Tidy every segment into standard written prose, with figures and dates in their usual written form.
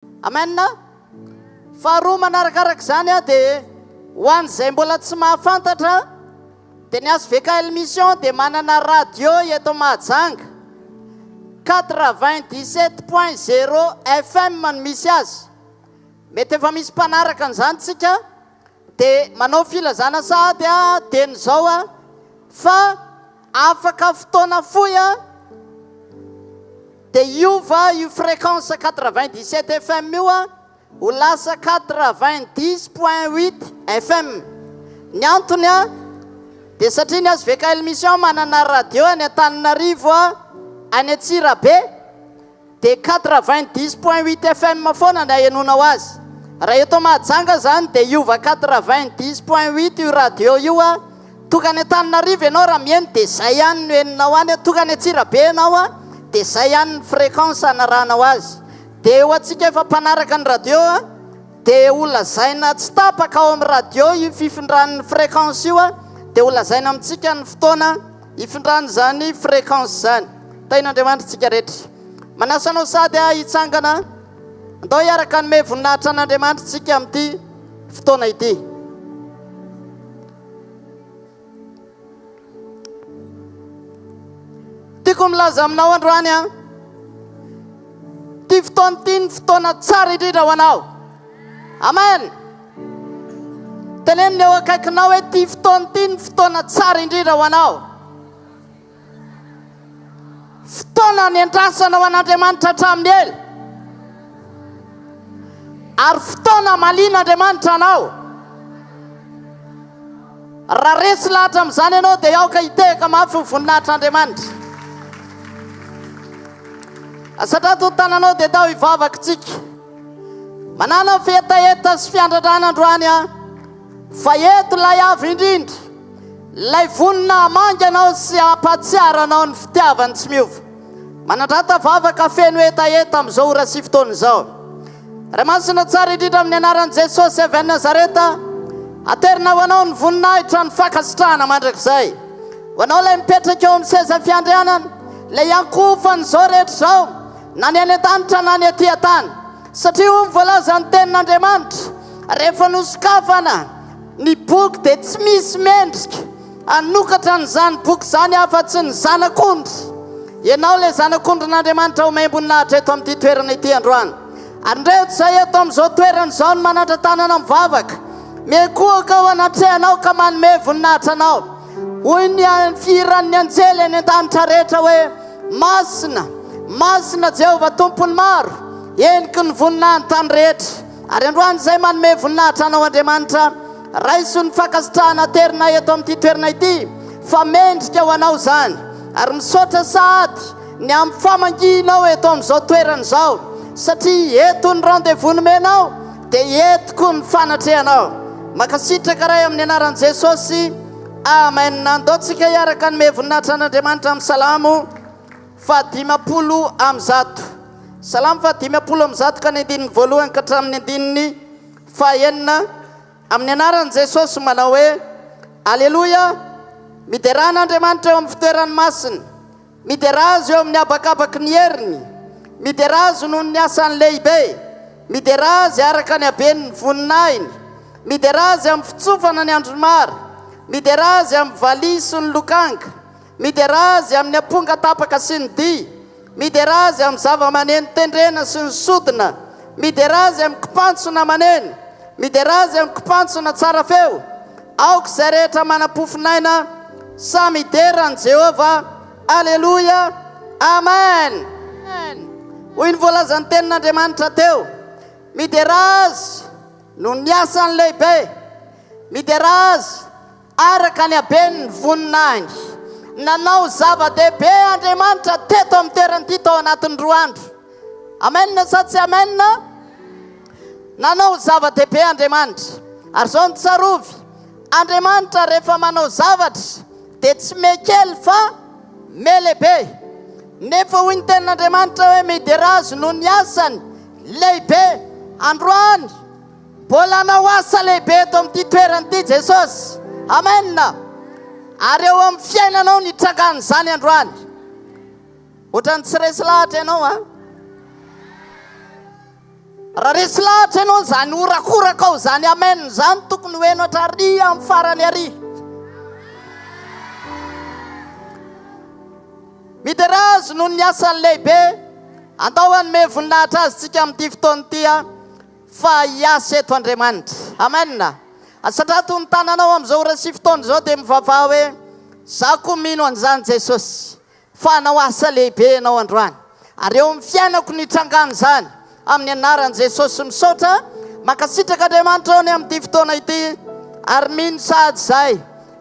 Amen. Faharoa manarakaraka zany a dia ho an'izay mbola tsy mahafantatra dia ny hvkl-mission dia manana radio eto Mahajanga 97.0 FM no misy azy. Mety efa misy mpanaraka an'izany tsika dia manao filazana sady a teny izao a fa afaka fotoana fohy a dia iova io fréquence 97 FM io a ho lasa 90.8 FM. Ny antony a dia satria ny hvkl-mission manana radio any Antananarivo a any Antsirabe dia 90.8 FM foana ny ahenonao azy. Raha eto Mahajanga zany dia iova 90.8 io radio io a tonga ny Antananarivo ianao raha mieny dia zay ihany no henonao any. Tonga ny Antsirabe ianao a dia zay ihany ny fréquence anaranao azy. Dia ho antsika efa mpanaraka ny radio a dia ho lazaina tsy tapaka ao amin'ny radio io fifindran'ny fréquence io a dia ho lazaina amintsika ny fotoana ifindran' zany fréquence zany. Tain'Andriamanitra tsika rehetra. Manasanao sady a hitsangana andao hiaraka nome voninahitra an'Andriamanitra tsika amin'ity fotoana ity. Tiako milaza aminao androany a ty fotoana ity ny fotoana tsara indrindra ho anao. Amen. Teneniny eo akaikinao hoe ty fotoana ity ny fotoana tsara indrindra ho anao. Fotoana niandrasana ho an'Andriamanitra hatramin'ny ela ary fotoana malian'Andriamanitra anao. Raha resy lahatra amin'izany ianao dia aoka hitehaka mafy ho voninahitr'Andriamanitra. Asatrato tananao dia tao hivavaka tsika. Manana fetaeta sy fiandradrana androany a fa eto lay avy indrindra lay vonina hamangy anao sy hampatsiara anao ny fitiavany tsy miova. Manandrata vavaka feno etaeta amin'izao ora sy fotoana izao. Ray masina tsara indrindra amin'ny anaran'i Jesosy avy any Nazareta, aterina ho anao ny voninahitra ny fankasitrahana mandrakizay. Ho anao lay mipetraka eo amin'ny seza fiandrianana, lay ankofany izao rehetra izao, na ny any an-danitra na ny aty an-tany. Satria ho voalaza ny tenin'Andriamanitra, rehefa nosokafana ny boky dia tsy misy mendrika anokatra n'izany boky zany afa-tsy ny zanak'ondry. Ianao ilay zanak'ondrin'Andriamanitra ho maimboninahitra eto amin'ity toerana ity androany. Ary ndreto zay eto amin'izao toerana izao ny manatra tanana mivavaka, miakohaka ho anatrehanao ka manome voninahitra anao. Hoy ny firan'ny anjely any an-danitra rehetra hoe masina, masina Jehovah tompony maro, eniky ny voninahiny tany rehetra. Ary androany zay manome voninahitra anao Andriamanitra, raiso ny fankasitrahana terina eto amin'ity toerana ity, fa mendrika ho anao zany. Ary misaotra sady ny amin'ny famanginao eto amin'izao toerana izao, satria eto ny rendez-vous nomenao dia etoko ny fanatrehanao. Makasitraka ray amin'ny anaran'i Jesosy. Amen. Andaontsika hiaraka nome voninahitra an'Andriamanitra amin'ny salamo 510 salamo 510 ka ny andininy voalohany ka hatramin'ny andininy fahaenina. Amin'ny anaran'i Jesosy manao hoe aleloia. Mideran'Andriamanitra eo amin'ny fitoerany masina, miderazy eo amin'ny abakabaky ny heriny, miderazy noho ny asany lehibe, miderazy araka ny habeny ny voninahiny, miderazy amin'ny fitsofana ny andromara, miderazy amin'ny valiso ny lokanga, miderazy amin'ny aponga tapaka sy ny dy, miderazy amin'ny zava-maneno tendrena sy ny sodina, miderazy amin'ny kipantsona maneny, miderazy amin'ny kipantsona tsara feo. Aoka izay rehetra manam-pofinaina samy hiderany Jehovah. Aleluia. Amen. Hoy ny voalazan'ny tenin'Andriamanitra teo, miderazy no ny asany lehibe, miderazy araka ny habeny ny voninahiny. Nanao zava-dehibe Andriamanitra teto amin'ny toerana ity tao anatin'ny 2 andro. Amen sa tsy amen? Nanao zava-dehibe Andriamanitra. Ary zao ny tsarovy, Andriamanitra rehefa manao zavatra dia tsy mekely fa melehibe. Nefa hoy ny tenin'Andriamanitra hoe miderazy no ny asany lehibe. Androany mbola hanao asa lehibe eto amin'ity toerana ity Jesosy. Amen. Ary eo amin'ny fiainanao ny tragan'izany androany. Ohatrany tsy resy lahatra ianao a. raha resy lahatra ianao zany orakoraka ao zany amen zany tokony hoeno atrary amin'ny farany ary. Miderazo noho ny asany lehibe atao hanome voninahitra azy tsika amin'ity fotoana ity fa hiasa eto Andriamanitra. Amen. Satria toy ny tananao amin'izao ora sy fotoana izao dia mivavah hoe za koa mino an'izany Jesosy fa hanao asa lehibe ianao androany. Ary eo amin'ny fiainako nitrangany zany amin'ny anaran'i Jesosy misaotra makasitraka Andriamanitra ao ny amin'ity fotoana ity ary mino sady zay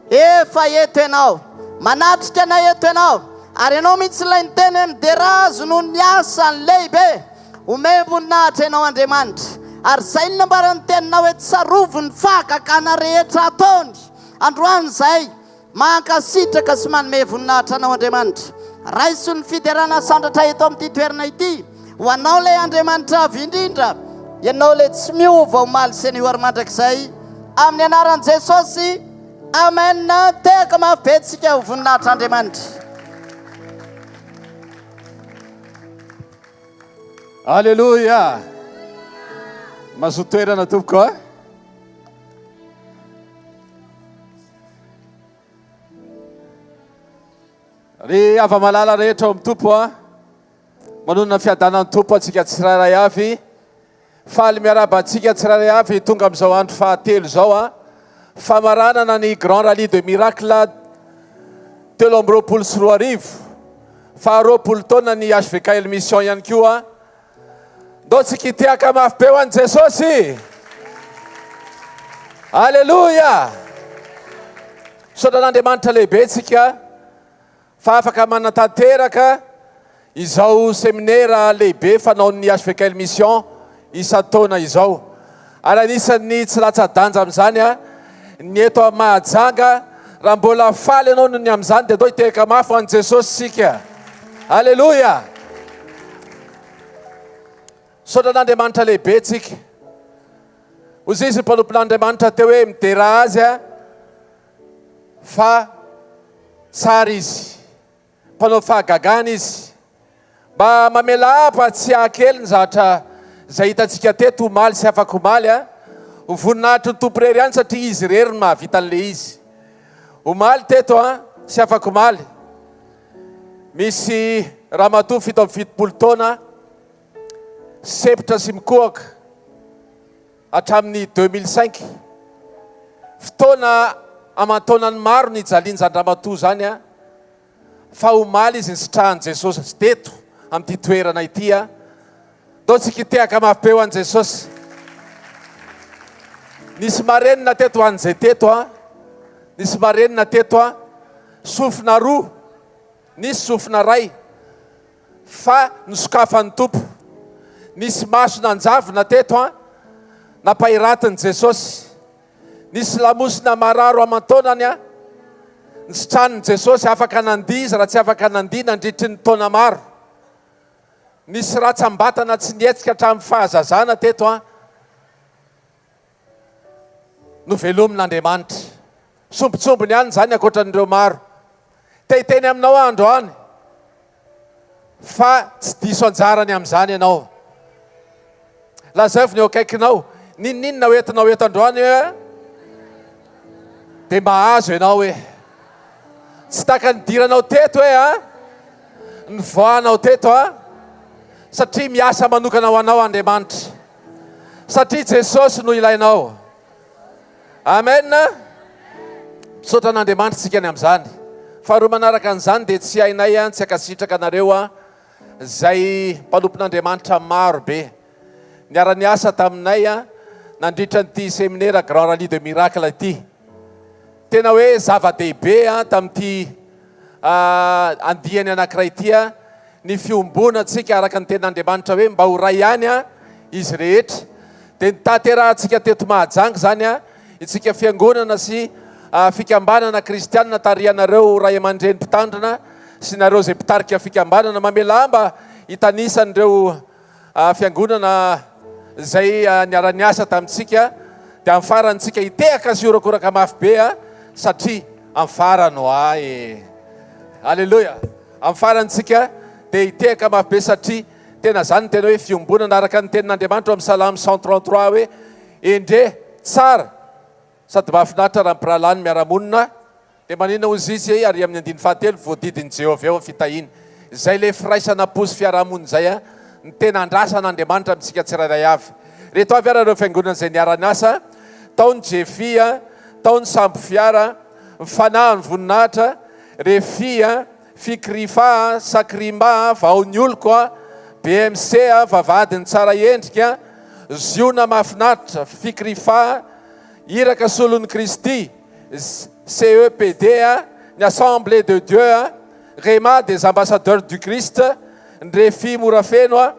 efa eto ianao manatrika anay eto ianao ary ianao mihitsy ilay ny teny miderazo noho ny asany lehibe ome voninahitra ianao Andriamanitra. Ary zay nambarany teninao hoe tsarovo ny fakakana rehetra ataony androany zay mankasitraka sy manome voninahitra anao Andriamanitra. Raiso ny fiderana sandratra eto amin'ity toerana ity ho anao ilay Andriamanitra avy indrindra ianao ilay tsy miova omaly sy anio ary mandrakizay amin'ny anaran'i Jesosy. Amen. Teka mafy tsika ho voninahitra Andriamanitra. Alléluia. Mahazo toerana tompoko a. Ry ava-malala rehetra ao amin'ny tompo a manonona fiadanan'ny tompo atsika tsirairay avy faly miaraba atsika tsirairay avy tonga amin'izao andro fahatelo izao a famaranana ny grand rallye de miracle 13 faharoapolo taona ny hvkl-mission ihany koa. Ndao tsika itiaka mafy be ho an'i Jesosy. Alleluia. Saotra n'Andriamanitra lehibe tsika fa afaka manatanteraka izao seminaire lehibe fanaon'ny hvkl-mission isan-taona izao. Ary anisan'ny tsy latsa-danja amin'izany ny eto Mahajanga raha mbola faly ianao noho ny amin'izany dia ndao iteraka mafy ho an'i Jesosy sika. Alleluia. Saotra n'Andriamanitra lehibe tsika. Ozy izy mpanompon'Andriamanitra teo hoe midera azy fa tsara izy mpanao fahagagana izy mba mamela mpatsiaha kely ny zavatra izay hitantsika teto omaly sy afaka omaly ho voninahitry ny tompo rery ihany satria izy rery ny mahavita an'le izy. Omaly teto sy afaka omaly misy ramatoa fito amby fitopolo taona sepitra sy mikohaka hatramin'ny 2005 fotoana aman-taonany maro ny jalian'izany ramatoa zany fa omaly izy nisitrahan'i Jesosy teto amin'ity toerana ity ndao tsika itiaka mafy be ho an'i Jesosy. Nisy marenina teto ho an'izay teto nisy marenina teto sofina roa nisy sofina ray fa nisokafan'ny tompo. Nisy maso nanjavona teto napahiratin'i Jesosy. Nisy lamosina mararo aman-taonany nisitran'i Jesosy afaka nandia izy raha tsy afaka nandia nandritry ny taona maro. Nisy ratsambatana tsy nietsika hatramin'ny fahazazana teto novelomin'Andriamanitra. Sombitsombony ihany zany ankoatran'ireo maro. Tehiteny aminao androany fa tsy diso anjarany amin'izany ianao. Lazavy ny eo akaikinao ninninona hoentinao eto androany dia mahazo ianao hoe tsy taka nidiranao teto hoe nivoanao teto satria miasa manokana ho anao Andriamanitra, satria Jesosy no ilainao. Amen. Misaotra n'Andriamanitra tsika ny amin'izany. Faharoa manaraka an'izany dia tsy hainay tsy akasitraka anareo zay mpanompon'Andriamanitra maro be niara-ny asa taminay nandritra n'ity seminaire grand rallye de miracle ity. Tena hoe zava-dehibe tamin'ity andihany anankiray ity ny fiombona tsika araka ny ten'Andriamanitra hoe mba ho ray ihany izy rehetra. Dia nitaterantsika teto Mahajanga zany itsika fiangonana sy fikambanana kristianina tarianareo ray aman-dreny mpitandrina sy nareo zay mpitarika fikambanana mamela mba hitanisan'ireo fiangonana zay niara-ny asa tamintsika dia amin'ny farantsika hitehaka sy orakoraka mafy be satria amin'ny farano Alleluia. Amin'ny farantsika dia hitehaka mafy be satria tena zany ny tena hoe fiombonana araka ny tenin'andriamanitra amin'ny salamy 133 hoe endre tsara sady mahafinaritra raha mpiralany miaramonina dia manina ozy izy ary amin'ny andiny fahatelo voadidiny Jehovah eo amin'ny fitahiny izay le firaisana posy fiarahamonina zay ny tena andrasan'andriamanitra amintsika tsirairay avy. Reto avy ara ireo fiangonana izay niarany asa tao ny jefia, tao ny sambo fiara, mifanahy ny voninahitra, refia, fikrifa, sakrima, vaony oloko BMC vavadiny tsara endrika, ziona mahafinaritra, fikrifa, iraka solon'ny Kristy, CEPD, ny Assemblée de Dieu, Réma des ambassadeurs du Christ, ny refi morafeno,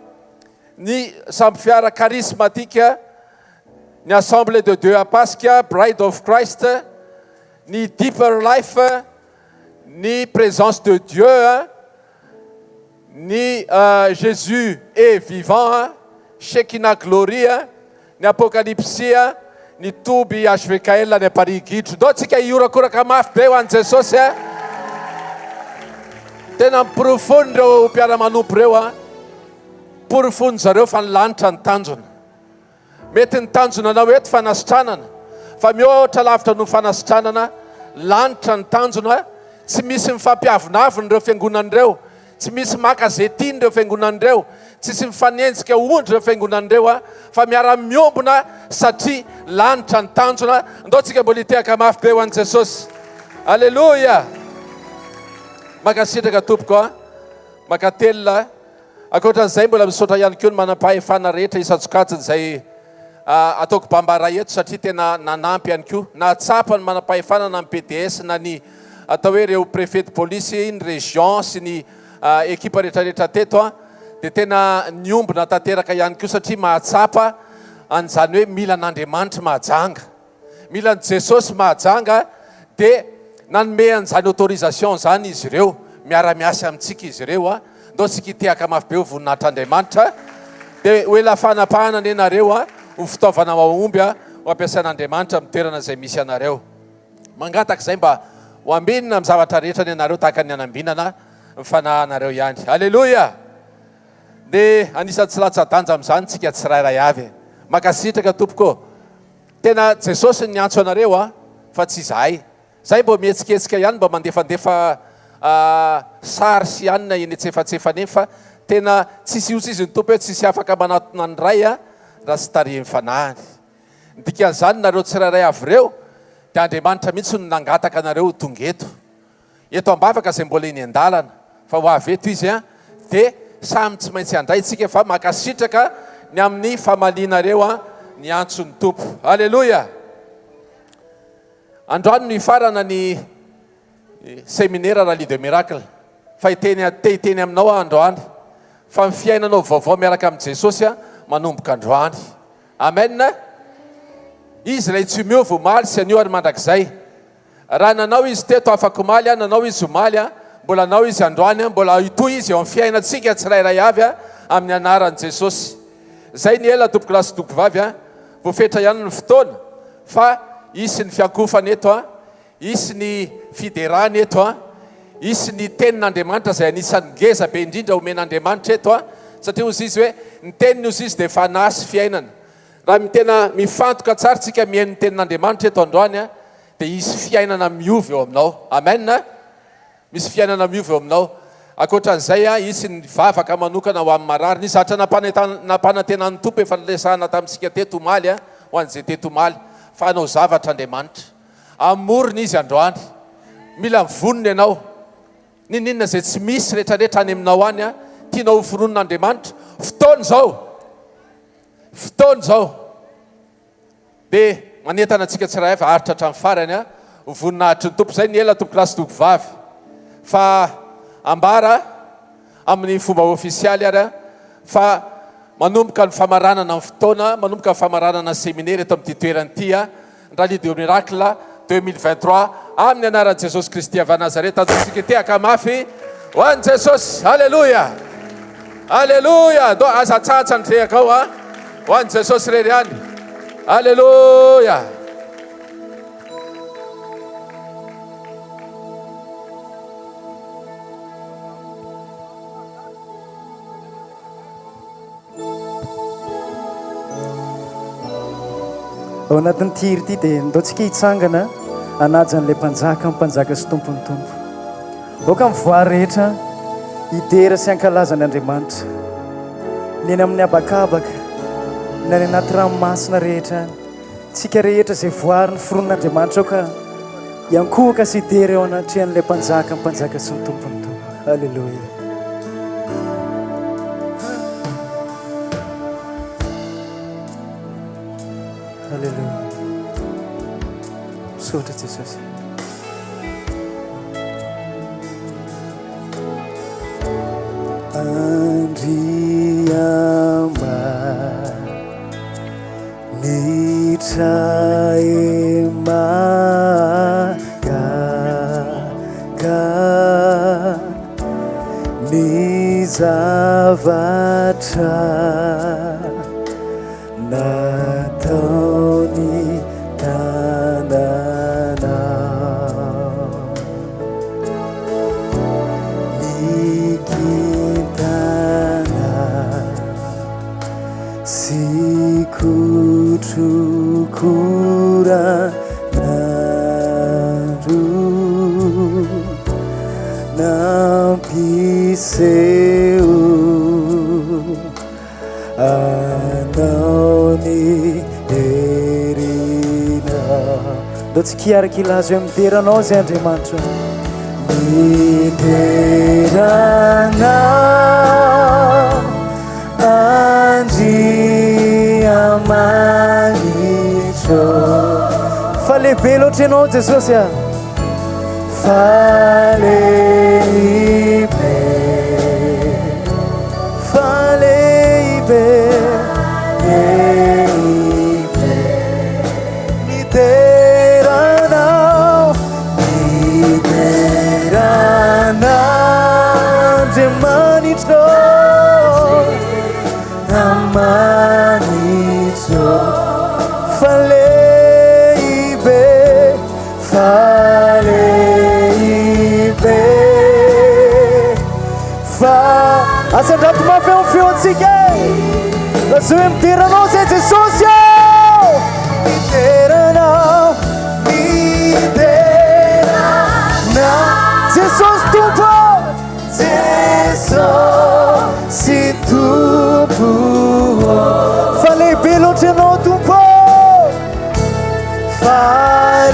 ny sambo fiara charismatique, ny Assemblée de Dieu à Paskia, Bride of Christ, ny Deeper Life, ny Présence de Dieu, ny Jésus est vivant, Shekinah Glory, ny Apocalypse, ny toby hvkl ny Parigidro. Ndao tsika iorakoraka mafy be ho an'i Jesosy tena miporofony reo mpiara-manompo reo porofony zareo fa ny lanitra ny tanjona. Mety ny tanjona anao eto fanasitranana fa mihoatra lavitra no fanasitranana, lanitra ny tanjona. Tsy misy mifampiavinaviny reo fiangonan'ireo, tsy misy makazetiny reo fiangonan'ireo, tsy misy mifanenjika ondry reo fiangonan'ireo fa miara-miombona satria lanitra ny tanjona. Ndao tsika mbola hitehaka mafy be ho an'i Jesosy. Alleluia. Makasitraka tompoko makatelona. Ankoatran'izay mbola misaotra ihany koa ny manam-pahefana rehetra isan-tsokajiny izay ataoko bambara eto satria tena nanampy ihany koa. Nahatsapa ny manam-pahefana na ny PDS na ny atao hoe ireo préfet de police, ny région sy ny ekipa rehetrarehetra teto dia tena niombona tanteraka ihany koa satria mahatsapa an'izany hoe mila n'Andriamanitra mahajanga, mila ny Jesosy mahajanga dia nanome an'izany autorisation zany izy ireo miara-miasa amintsika izy ireo ndao tsika hitehaka mafy be ho voninahitr'Andriamanitra dia hoela fanapahana nenareo ho fitaovana mahomby ho ampiasain'Andriamanitra amin'ny toerana izay misy anareo. Mangataka izay mba ho ambinina amin'ny zavatra rehetra nenareo tahaka ny anambinana mifanahanareo ihany. Alleluia. Dia anisan'ny tsy latsa-danja amin'izany tsika tsirairay avy. Makasitraka tompoko. Tena Jesosy ny antso anareo fa tsy izahay. Zay mbo mihetsiketsika ihany mba mandefandefa sary sy ihany na eny tsefatsefa nefa tena tsisy io izy ny tompo hoe tsisy afaka manatona ny ray raha sy tarehy mifanahany. Ny dikan'izany nareo tsirairay avy ireo dia Andriamanitra mihitsy no nangataka anareo tonga eto. Eto ambavaka izay mbola eny an-dalana fa ho avy eto izy dia samy tsy maintsy handray tsika fa makasitraka ny amin'ny famalianareo ny antson'ny tompo. Alleluia. Androany no ifarana ny séminaire Rallye de miracle fa hiteny aminao androany fa ny fiainanao vaovao miaraka amin'i Jesosy manomboka androany. Amen. Izy ilay tsy miova omaly sy anio ary mandrakizay. Raha nanao izy teto afaka omaly nanao izy omaly mbola nanao izy androany mbola itoy izy eo amin'ny fiainantsika tsirairay avy amin'ny anaran'i Jesosy. Zay ny ela tompoko lasy toko vavy voafetra ihany ny fotoana fa isy ny fiankofany eto isy ny fiderany eto isy ny tenin'Andriamanitra izay anisan'ny ngeza be indrindra omen'Andriamanitra eto satria ozy izy hoe ny teniny ozy izy dia fanasy fiainana. Raha tena mifantoka tsara tsika mihaino ny tenin'Andriamanitra eto androany dia isy fiainana miovy eo aminao. Amen. Misy fiainana miovy eo aminao. Ankoatran'izay isy ny vavaka manokana ho amin'ny marary. Ny zatra nampanantenan'ny tompo efa nilesahana tamintsika teto omaly ho an'izay teto omaly fa hanao zavatra Andriamanitra. Amorony izy androany. Mila mivonony ianao. Ninona izay tsy misy rehetrarehetra any aminao any tianao ho foronon'Andriamanitra. Fotoana izao. Dia manentana antsika tsirairay fa haritra hatramin'ny farany ho voninahitry ny tompo. Zay ny ela tompo lasy toko vavy. Fa ambara amin'ny fomba ofisialy fa manomboka ny famaranana ny fotoana, manomboka ny famaranana ny séminaire eto amin'ny toerany ity Rallye de miracle 2023 amin'ny anaran'i Jesosy Kristy avy Nazareta. Antsika tehaka mafy ho an'i Jesosy. Alleluia. Alleluia. Do azatsatsa ny tehaka ao ho an'i Jesosy rery any. Alleluia. ao anatin'ny tiry ity dia ndaontsika hitsangana anajan'ilay mpanjaka sy tompony tompo oka mivoary rehetra idera sy ankalazan'Andriamanitra ny eny amin'ny abakabaka na ny anaty ranomasina rehetra tsika rehetra izay voary ny foron'Andriamanitra oka iankohaka sy idera eo anatrehan'ilay mpanjaka sy ny tompony tompo. Halleluja. Halleluja. Misaotra Jesosy. Andriama nitraemaga ni zavatra nataony tananao nikintana sikutrukura naru nampiseu anaony erina do tsy kiaraky ilazo eo mideranao zay Andriamanitra miderana Andriamanitra fa lehibe loatra ianao Jesosy a fa lehibe Asandrato uma feo fio tsika Lazo mideranao zay Jesosy mideranao Jesosy Tompo Jesosy Tompo fa lehibe loatra ianao Tompo fa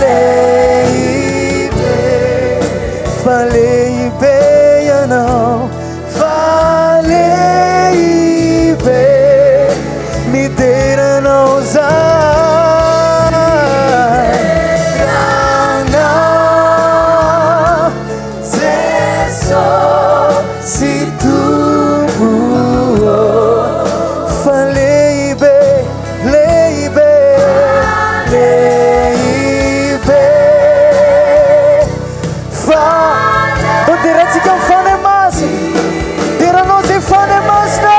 lehibe ianao mideranao zay Jesosy Tompo fa lehibe fa deratsika mifana masina deranao zay fana masina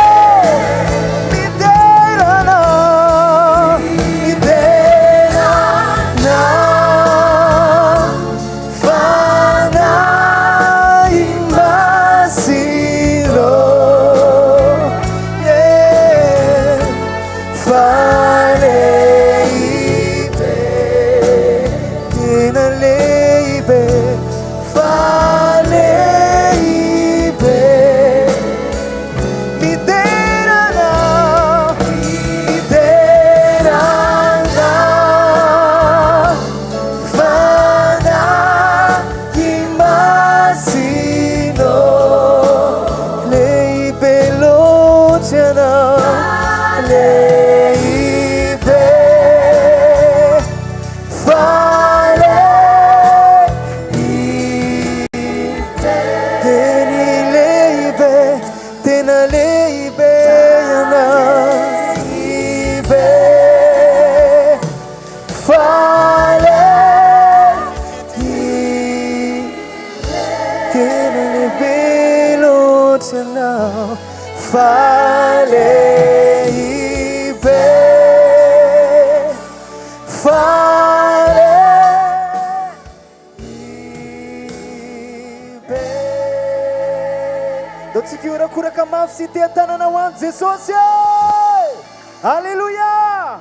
Kuraka mafsi te tanana wan Jesosy. Hallelujah.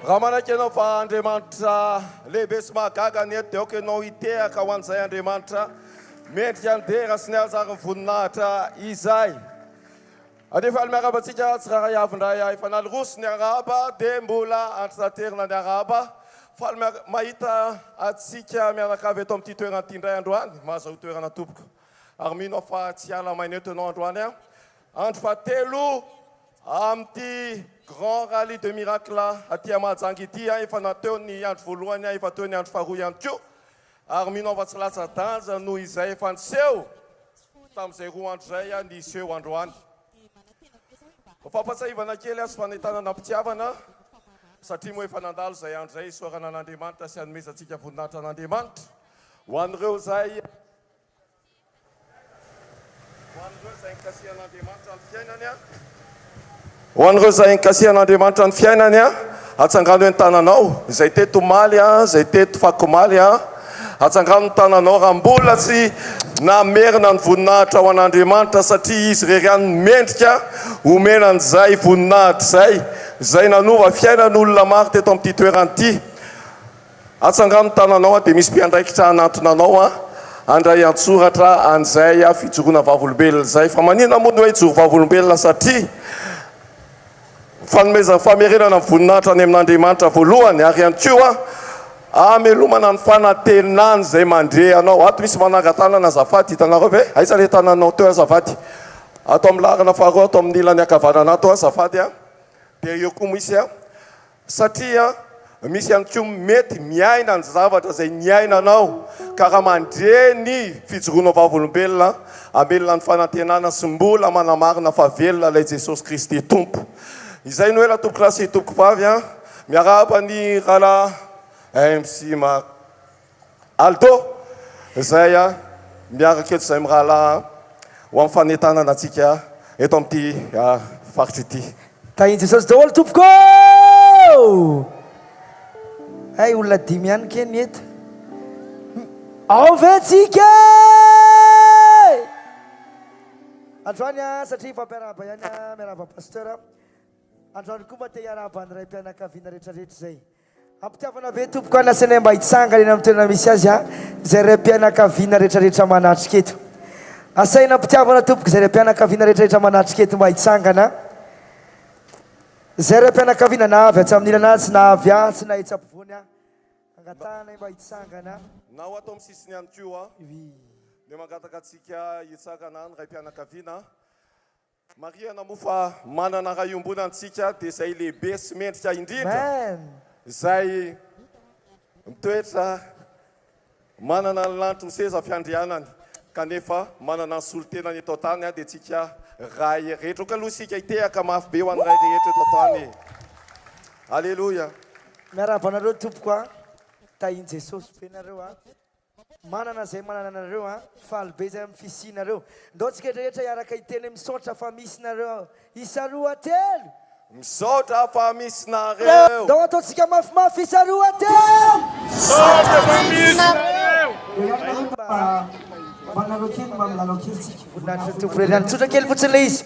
raha manaiky ianao fa Andriamanitra lehibe sy mahagaga ny eto dia aoka ianao hitehaka ho an'izay Andriamanitra mendrika andera sy ny azary voninahitra izay. Anefa miarabantsika tsy raha iavindray efa nalorosy ny araba dia mbola antisaterina ny araba fa mahita atsika miaraka avy eto amin'ity toerana ity indray androany mahazo toerana tompoko ary mino fa tsy ala maina eto ianao androany a andro fahatelo amin'ity grand rallye de miracle aty Mahajanga ity efa nateo ny andro voalohany efa teo ny andro faharoa ihany koa ary mino fa tsy latsa-danja noho izay efa niseho tamin'izay roa andro zay niseho androany. Fampatsahivana kely sy fanahitana nampitiavana satria moa efa nandalo zay andro zay sorana an'Andriamanitra sy hanomezantsika voninahitra an'Andriamanitra ho an'ireo zay inkasihan'Andriamanitra ny fiainany a ho an'ireo zay inkasihan'Andriamanitra ny fiainany a atsangano ny tananao zay teto maly a zay teto fakomaly a atsangano ny tananao raha mbola tsy namerina ny voninahitra ho an'Andriamanitra satria izy reriany mendrika omena an'izay voninahitra zay nanova fiainan'olona maro teto amin'ity toerana ity. Atsangano ny tananao dia misy mpiandraikitra anatonanao andray antsoratra an'izay fijoroana vavolombelona zay fa manina moa ny hoe hijoro vavolombelona satria fanomezana famerenana ny voninahitra any amin'Andriamanitra voalohany ary ihany koa amelomana ny fanantenany zay mandrehanao. Ato misy manangan-tanana azafady hitanareo ve aiza le tananao teo azafady ato amin'ny larana faharoa ato amin'ny ilany akavanana ato azafady a dia eo koa misy a satria misy ihany koa mety miaina ny zavatra zay niainanao ka raha mandre ny fijoroana vavolombelona amelona ny fanantenana sy mbola manamarina fa velona ilay Jesosy Kristy tompo. Izay no hoe la tompoko lasy tompoko vavy a miaraba ny rahala MC Aldo zay a miaraka eto zay mirahala ho amin'ny fanentanana atsika eto amin'ity faritry ity. Tahiny Jesosy daholo tompoko ay olona dimy ihany keny eto avetsika androany a satria fampiaraba ihany a miaraba pasteur androany koa mba te hiaraba ny ray mpianakaviana rehetrarehetra zay ampitiavana be tompoko a nasanay mba hitsangana eny amin'ny toerana misy azy a zay ray mpianakaviana rehetrarehetra manatrika eto asaina ampitiavana tompoko zay ray mpianakaviana rehetrarehetra manatrika eto mba hitsangana zay ray mpianakaviana na avy atsamin'ila anazy na avy a tsy nahitsy ampovony a angatanay mba hitsangana na ho atao amin'ny sisiny ihany koa dia mangataka atsika hitsangana ny ray mpianakaviana mariana moa fa manana raha iombona antsika dia zay lehibe sy mendrika indrindra zay mitoetra manana ny lanitry ny seza fiandrianany kanefa manana ny solotenany eto tany dia tsika ray rehetra oka aloha sika hitehaka mafy be ho an'ny ray rehetra eto tany. Alleluia. miarabanareo tompoko a tahiny Jesosy fenareo a manana zay manana anareo a falibe zay amin'ny fisinareo ndao tsika rehetra hiaraka hiteny misaotra fa misy nareo isa roa telo misaotra fa misy nareo ndao ataotsika mafimafy isa roa telo misaotra fa misy nareo manareo kely mba milalao kely tsika voninahitra tompo reriany tsotra kely fotsiny le izy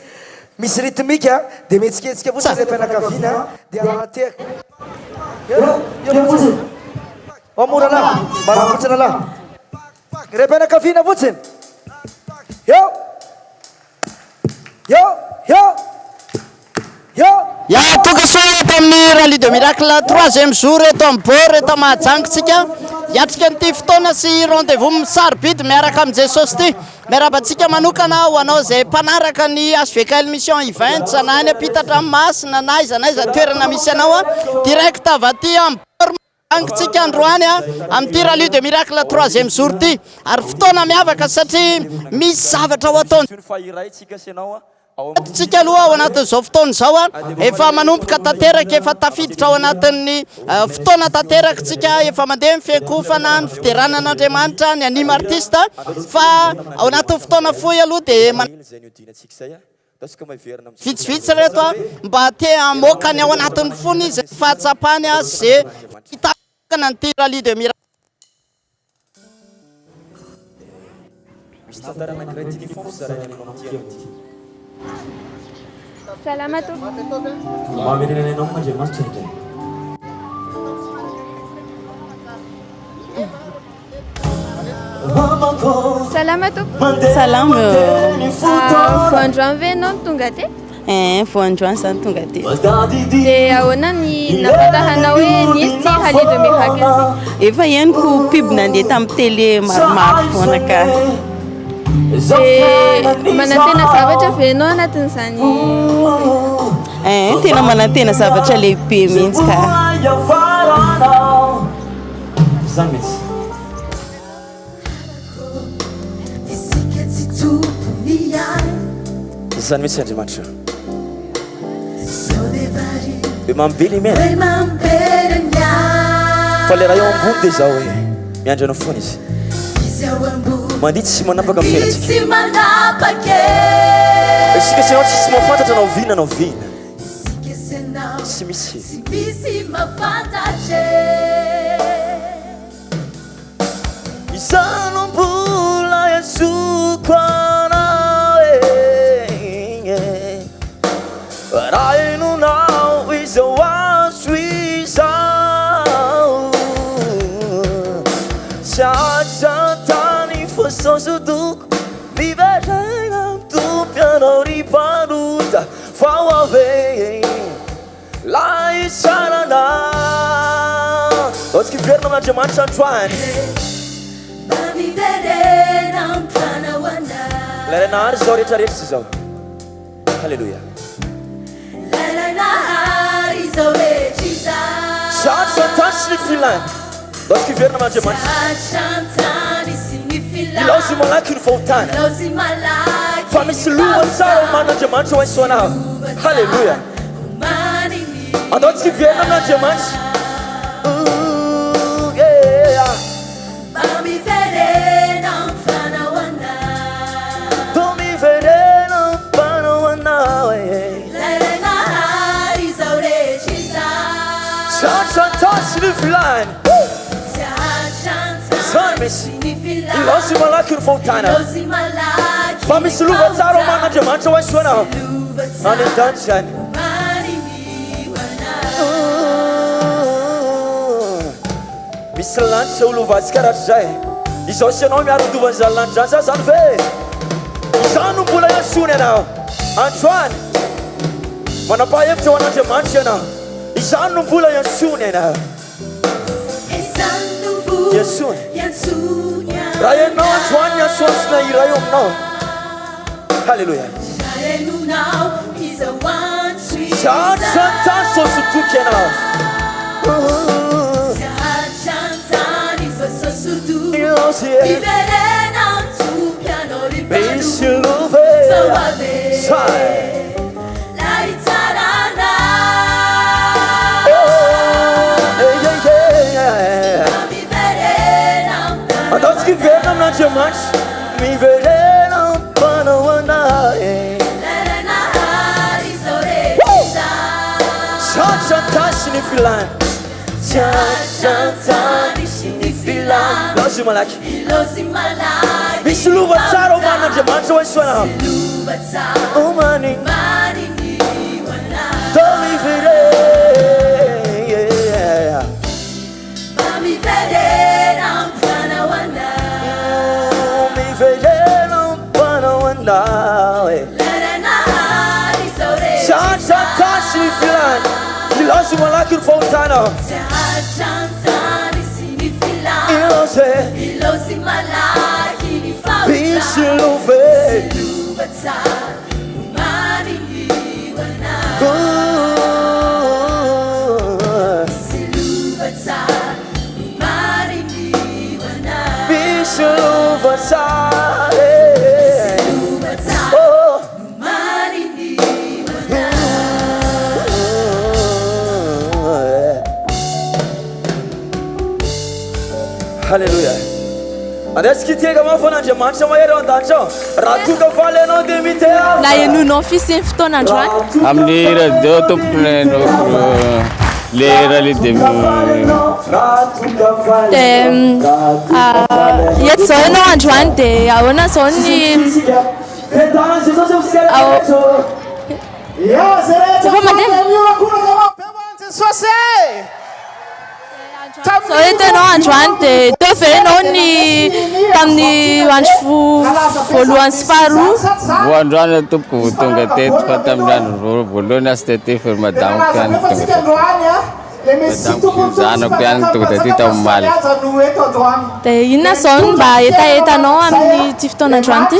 misy rythmika dia metsiketsika fotsiny zay mpianakaviana dia anateka fotsiny mora lah mba fotsiny lah ray mpianakaviana fotsiny tonga soa eto amin'ny rallye de miracle 3e jour eto amin'ny bor eto Mahajangitsika hiatrika nyity fotoana sy rendez-vous misarobidy miaraka amin'ny Jesosy ty miarabantsika manokana ho anao zay mpanaraka ny hvkl-mission event na any apitatra amin'ny masina na aiza toerana misy anao a direct avy aty amin'ny bor Mahajangitsika androany a amin'ity rallye de miracle 3e jour ty ary fotoana miavaka satria misy zavatra ho ataony tsika aloha ao anatin'izao fotoana izao a efa manomboka tanteraka efa tafiditra ao anatin'ny fotoana tanteraka tsika efa mandeha mifiankofana ny fideranan'Andriamanitra ny anima artista fa ao anatin'ny fotoana fohy aloha dia vitsivitsy reto a mba te hamoaka ny ao anatin'ny fony izy fahatsapany a zay hitakana nyity rallye de miracle Salama tompoko. Salama tompoko. Salama. Voandroany ve anao tonga te? Voandroany zany tonga te. Dia ahoana ny nafantahanao hoe nisy ty Rallye 2015? Efa ianiko pub nandeha tamin'ny télé maromaro foana ka. Dia manantena zavatra ve anao anatin'izany? Tena manantena zavatra lehibe mihitsy ka. Zany mihitsy. Zany mihitsy Andriamanitra. Be mambely mena. Fa le raha eo ambony dia zao hoe miandry anao foana izy. Mandihy tsy manapaka amin'ny fiainantsika. Isika sy anao tsisy mahafantatra anao vina anao vina. Tsy misy. Isanombola iazoko anao raha henonao izao azo izao tsy atsantany fososodoko miverena mitomby anao ripanota fa ho ave la isarana otsika iverina amin'Andriamanitra androany Lerana zao rehetrarehetra zao. Halleluja. Santany sy ny filany. Lorsque iverina amin'Andriamanitra. Ilaozy malaky ny fahotana. Fa misy loha tsara oman'Andriamanitra ho aisoanao. Halleluja. Andao tsika iverina amin'Andriamanitra. Santany ny filany. Zany misy ilaozy malaky ny fahotana. Fa misy lova tsara oman'Andriamanitra ho aisoanao. Any an-tany zany. Misy lanitra ho lovatsika rahatrizay. Izao sy anao miaro-dovan'izany lanitra zany zany ve? Izany no mbola iasony anao. Androany manapa-hevitra ho an'Andriamanitra ianao. Izany no mbola iasony anao. Iasony. Raha ianao androany iasonsina iray eo aminao. Halleluja. Zany santany sosotoky ianao. Misy love sai Andao que vê na diamante me verão para não andar Chantasse ni filan Chantasse ni filan Lozi malaki Misy luva tsara omana diamante wa suana Omani Tomi vere Chantasse ni filan Lozi malaki fontana Ilozi malaki ni fauta Bishi luve Umani ni wana Siluvata Umani ni wana Bishi luvata Siluvata Umani ni wana Halleluja. Adesso chi tiega ma fona Andriamanitra mahery an-danitra raha tonga valy anao dia mitea na enonao fisiany fotoana androany amin'ny radio tompony le Rallye eto zao ianao androany dia ahoana zao ny Sao etanao androany dia teo ve ianao ny tamin'ny andro voalohany sy faharoa? Voandroany tompoko tonga teto fa tamin'ny andro voalohany asy tety fa madamoko ihany tonga teto. Madamoko zanako ihany tonga teto tamin'ny maly. Dia inona izao no mba etaetanao amin'ity fotoanandroany ity?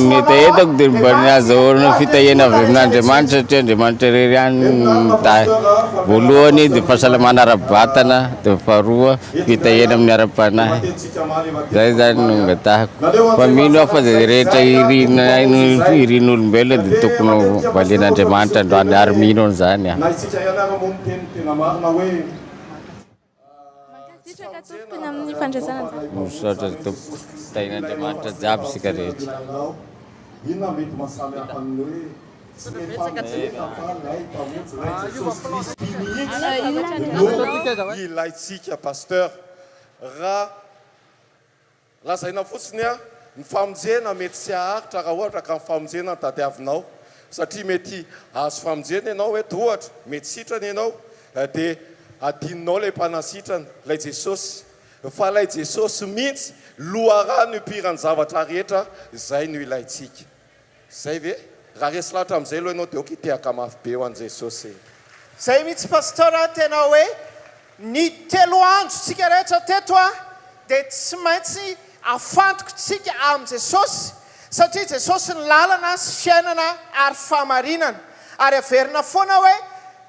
Ny etaetako dia mba ny azahoana fitahena avy amin'Andriamanitra satria Andriamanitra irery ihany tahy. Voalohany dia fahasalamana ara-batana, dia faharoa fitahena amin'ny ara-panahy. Zay zany no ngatahako. Fa mino aho fa zay rehetra irin'olombelona dia tokony valian'Andriamanitra androany ary mino an'izany aho. Amin'ny fandraisana misaotra tompoko tahin'Andriamanitra jiaby isika rehetra. Inona mety mahasamihafany hoe ilaitsika pasteur raha lazaina fotsiny a ny famonjena mety tsy haharitra raha ohatra ka ny famonjena ny tadiavinao satria mety azo famonjena ianao hoe tohatra mety sitrana ianao dia adininao ilay mpanasitrana ilay Jesosy fa ilay Jesosy mihitsy loharaha no hipirany zavatra rehetra zay no ilaitsika zay ve raha resy lahatra amin'izay aloha ianao dia okitehaka mafy be ho an' Jesosy zay mihitsy pasteur tena hoe ny telo andro tsika rehetra teto a dia tsy maintsy afantoko tsika amin'i Jesosy satria Jesosy ny lalana sy fiainana ary fahamarinana ary averina foana hoe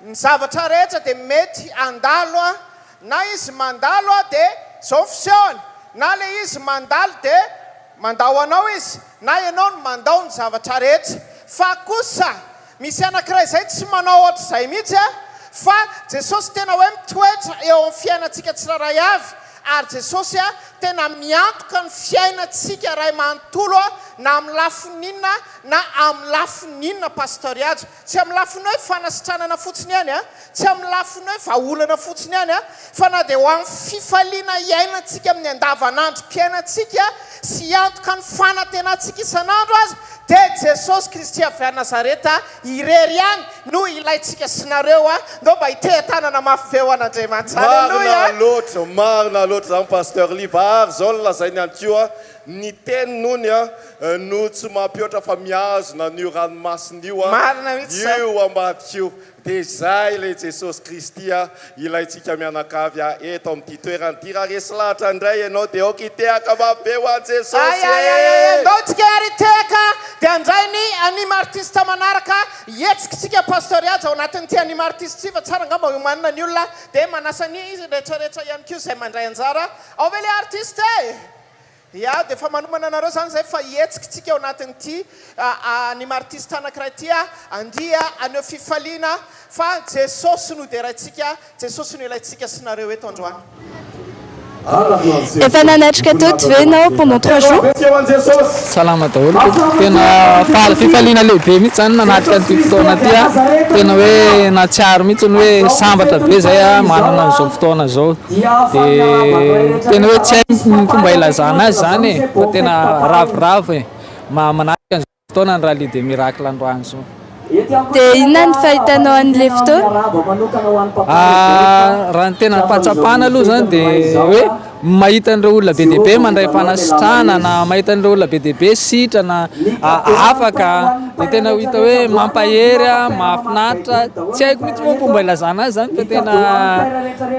ny zavatra rehetra dia mety andalo a na izy mandalo a dia zao fisehony na le izy mandalo dia mandao anao izy na ianao no mandao ny zavatra rehetra fa kosa misy anankiray izay tsy manao ohatra izay mihitsy a fa Jesosy tena hoe mitoetra eo amin'ny fiainantsika tsiraray avy ary Jesosy a tena miantoka ny fiainantsika ray manontolo a na amin'ny lafininna na amin'ny lafininna pastoriajo tsy amin'ny lafiny hoe fanasitranana fotsiny ihany a tsy amin'ny lafiny hoe vahaolana fotsiny ihany a fa na dia ho amin'ny fifaliana iainantsika amin'ny andavanandro mpiainantsika sy antoka ny fanantenantsika isan'andro azy dia Jesosy Kristy avy a Nazareta irery ihany no ilaitsika sinareo a ndo mba hitehan-tanana mafy be ho an'Andriamanitra. Halleluia. Marina loatra zany pasteur Livard zao no lazainy any koa ny teny nony a no tsy mampihoatra fa miazona n'io ranomasina io a io ambadika io dia zay ilay Jesosy Kristy a ilaitsika mianakavy a eto amin'ity toerany ity raha resy lahatra indray ianao dia okitehaka mafy be ho an' Jesosy ndao tsika ary tehaka dia andrainy anima artiste manaraka ietsikitsika pastoriajo ao anatin'ity anima artiste tsy fa tsara angamba omanina ny olona dia manasany izy rehetrarehetra ihany koa izay mandray anjara ao ve le artiste ya dia efa manomana anareo zany zay fa ietsikitsika ao anatin'ity anima artiste anankiray ity a andia aneo fifaliana fa Jesosy no dia raitsika Jesosy no ilaitsika sinareo eto androany. Efa nanatrika teto ve ianao pendant 3 jours? Salama daholo tena fifaliana lehibe mihitsy zany nanatrika an'ity fotoana ity a tena hoe natsiaro mihitsy ny hoe sambatra be zay a manana an'izao fotoana zao dia tena hoe tsy hay fomba ilazana azy zany e fa tena ravoravo e manatrika an'izao fotoana ny Rallye de miracle androany zao. Dia inona ny fahitanao an'ilay fotoana? Raha ny tena fahatsapana aloha zany dia hoe mahita an'ireo olona be dia be mandray fanasitrana na mahita an'ireo olona be dia be sitrana afaka dia tena hita hoe mampahery a mahafinaritra tsy haiko mihitsy moa fomba ilazana azy zany fa tena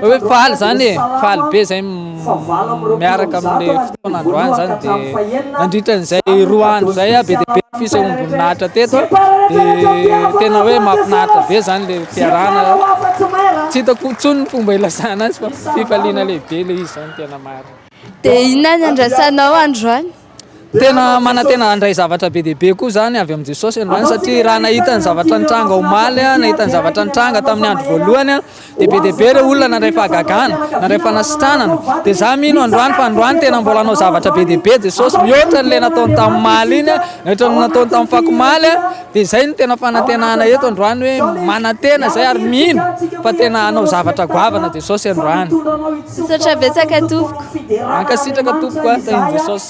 hoe faly zany e faly be zay miaraka amin'ilay fotoana androany zany dia nandritran'izay 2 andro zay a be dia be fisehombonahitra teto dia tena hoe mahafinaritra be zany le fiarahana tsy hitako intsony ny fomba ilazana azy fa fifaliana lehibe le izy zany tena marina. Dia inona ny andrasanao androany? Tena tena andray zavatra be dia be koa zany avy amin'i Jesosy androany satria raha nahita ny zavatra nitranga omaly a nahita ny zavatra nitranga tamin'ny andro voalohany a dia be dia be ireo olona nandray fahagagana nandray fanasitranana dia za mino androany fa androany tena mbola hanao zavatra be dia be Jesosy mihoatra n'ilay nataony tamin'ny maly iny a mihoatra ny nataony tamin'ny fakomaly a dia zay no tena fanantenana eto androany hoe manantena zay ary mino fa tena hanao zavatra goavana Jesosy androany. Misaotra betsaka tompoko. Ankasitraka tompoko a tahin'i Jesosy.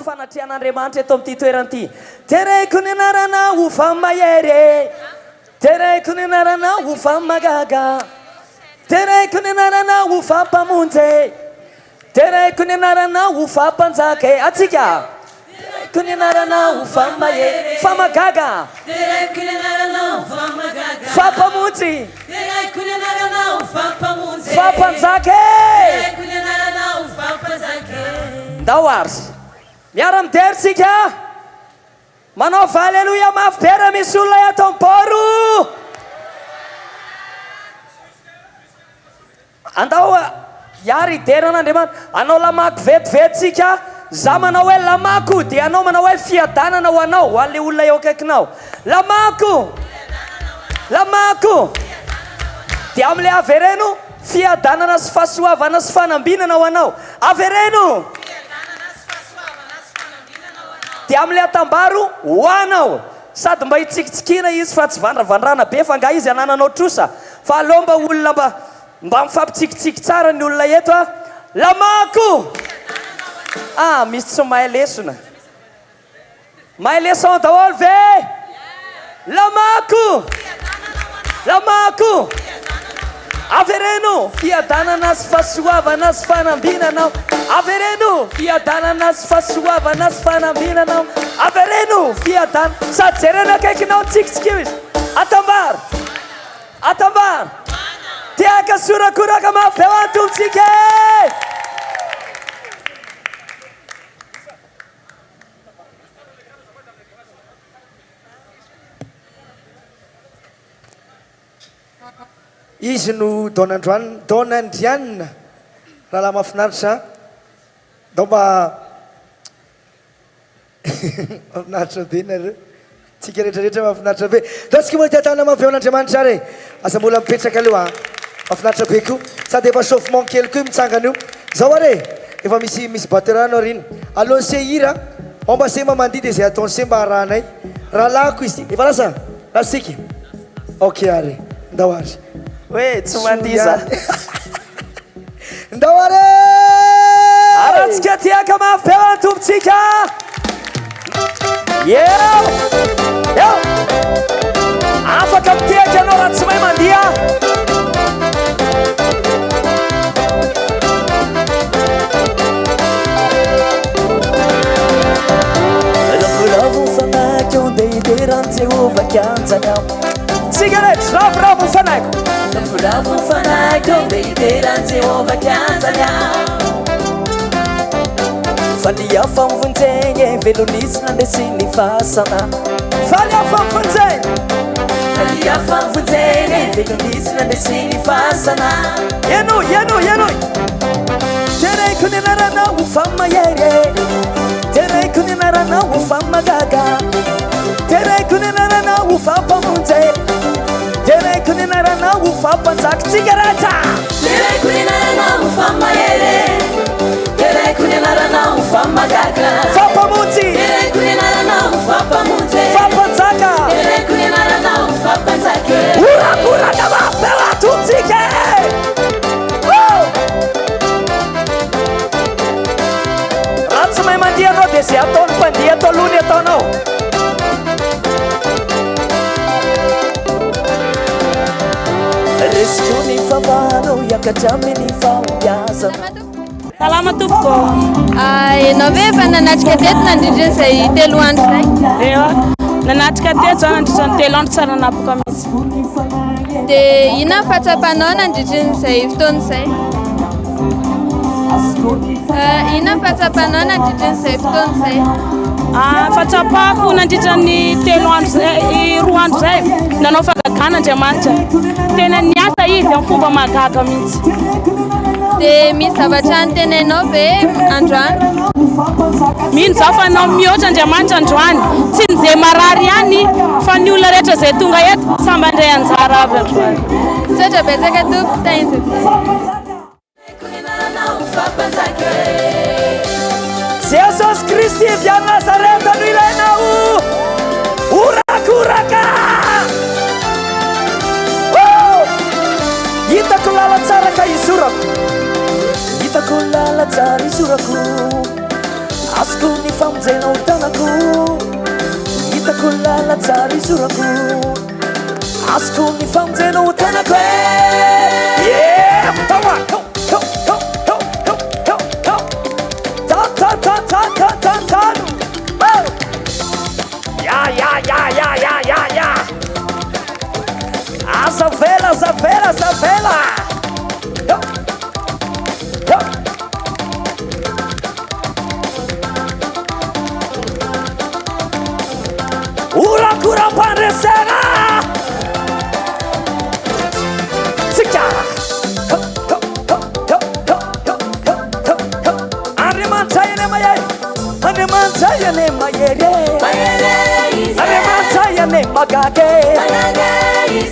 Fanatrian'Andriamanitra eto amin'ity toerana ity. Tereko ny anarana ova mahery, tereko ny anarana ova magaga, tereko ny anarana ho fampamonjy tereko ny anarana ho fampanjaka atsika tereko ny anarana ho famahery famagaga tereko ny anarana ho famagaga fampamonjy tereko ny anarana ho fampanjaka tereko ny anarana ho fampanjaka ndao ary miara mideritsika manao haleluia mafy be raha misy olona atao miboro andao iary ideran'andriamanitra anao lamako vetivetsika za manao hoe lamako dia anao manao hoe fiadanana ho anao ho an'le olona eo akaikinao lamako dia amin'le avereno fiadanana sy fahasoavana sy fanambinana ho anao avereno dia amin'le atambaro ho anao sady mba hitsikitsikina izy fa tsy vandravandrana be fa nga izy anananao trosa fa aleo mba olona mba mifampitsikitsiky tsara ny olona eto a lamako misy tsy mahay lesona mahay leson daholo ve lamako avereno fiadanana sy fahasoavana sy fanambinanao avereno fiadanana sy fahasoavana sy fanambinanao avereno fiadana sady jerena akaikinao tsikitsikio izy atambara tiaka sorakoraka mafy eo antomtsika izy no donandrianina raha laha mahafinaritra dao mba mahafinaritra be nareo tsika rehetrarehetra mahafinaritra be datsika moa tiatana mampiaon'andriamanitra ary asa mbola mipetraka aloha mahafinaritra be ko sady efa chauffement kely koa mitsangana io zao are efa misy baterano ariny aloha se hira ao mba se mba mandidy izay ataony se mba arahanay raha lako izy efa lasa lasika ok ary ndao ary hoe tsy mandiza ndao are aratsika tiaka mafy eo antombotsika eo afaka mitiaka anao raha tsy mahay mandia ravoravo fanaky ondehibe rano jehova kianjana sigarettes ravoravo fanaky ravoravo fanaky ondehibe rano jehova kianjana falia famivonjegny velonisina ndesiny fasana falia famivonjegny velonisina ndesiny fasana yeno tereko ny anarana ho famahery tereko ny anarana ho famagaga tereko ny anarana ho fampamonjy tereko ny anarana ho fampanjaka tsigarata tereko ny anarana ho famahery tereko ny anarana ho famagaga fampamonjy tereko ny anarana ho fampamonjy fampanjaka tereko ny anarana ho fampanjaka urakuraka mafela tumtsike ratsy mahay mandia anao dia zay ataony mpandia atao lony ataonao resiko ny favanao iakatramy ny fampiazana salama tompoko ianao ve efa nanatrika teto nandritran'izay 3 andro zay eo nanatrika teto zao nandritra ny 3 andro tsara napoka mihitsy dia ina fatsapanao nandritran'izay fotoan'izay ina fatsapanao nandritran'izay fotoan'izay fatsapako nandritra ny 3 andro zay nanao fagagana andriamanitra tena niasa izy amin'ny fomba magaga mihitsy dia misy zavatra nytenainao ve androany mino zao fa nao mihoatra andriamanitra androany tsy nizay marary ihany fa ny olona rehetra zay tonga eto samba andray anjara aby androany sotra betsaka tompo tainjy jesosy kristy via nazareta no ilainao urakoraka hitako lala tsara ka izorako hitako lala tsara izorako azoko ny famonjenao tanako hitako lala tsara izorako azoko ny famonjenao tanako Andriamantsayane mayere Andriamantsayane magage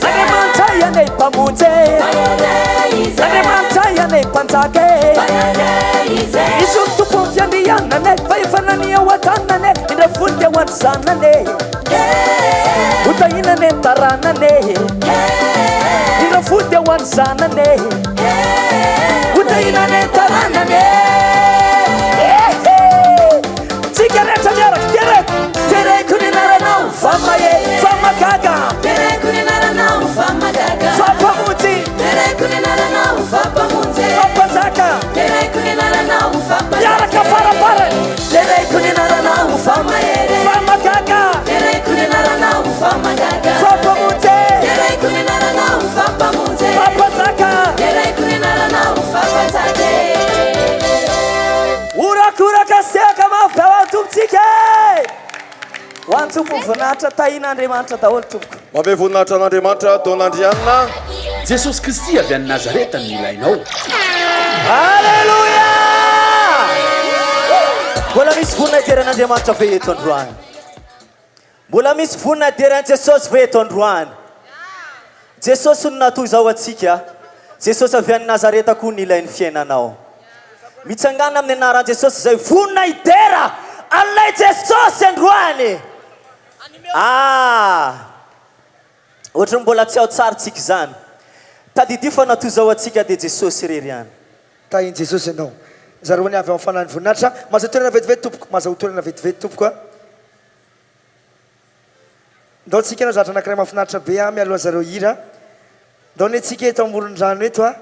Andriamantsayane pamunze Andriamantsayane panzage Isuntu pomfiandianane Faifanania watanane Indafunde wansanane Utainane taranane Indafunde wansanane Utainane taranane Cigaretta diara Tere kuninara now Fama ye Fama gaga Tere kuninara now Fama gaga Fapa muti Tere kuninara now Fapa muti Fapa zaka Tere kuninara now Fapa Yara kafara pare Tere kuninara now Fama ye Fama gaga Tere kuninara now Fama gaga Fapa muti Tere kuninara now Fapa muti Fapa zaka Tere kuninara now Fapa zaka Urakura kaseka mafawa tumtsike Wantumpo vonatra tain'Andriamanitra daholo tompoko Mabe voninahitra an'Andriamanitra taon'Andrianina Jesosy Kristy avy any Nazareta no ilainao. Alleluia! Mbola misy vonina iteran'Andriamanitra ve eto androany? Mbola misy vonina iteran'i Jesosy ve eto androany? Jesosy no natoy zao atsika. Jesosy avy any Nazareta koa no ilain'ny fiainanao. Mitsangana amin'ny anaran'i Jesosy zay vonina itera an'ilay Jesosy androany. Ohatra mbola tsy ao tsara tsika zany. Tadidy fa natoy zao atsika dia Jesosy irery ihany. Tahin Jesosy ianao. Zaroany avy amin'ny fanahiny voninahitra. Mazaho toerana vetivety tompoko. Mazaho toerana vetivety tompoko. Ndao tsika anao zatra anankiray mahafinaritra be mialoha zareo hira. Ndao ny tsika eto amoron-drano eto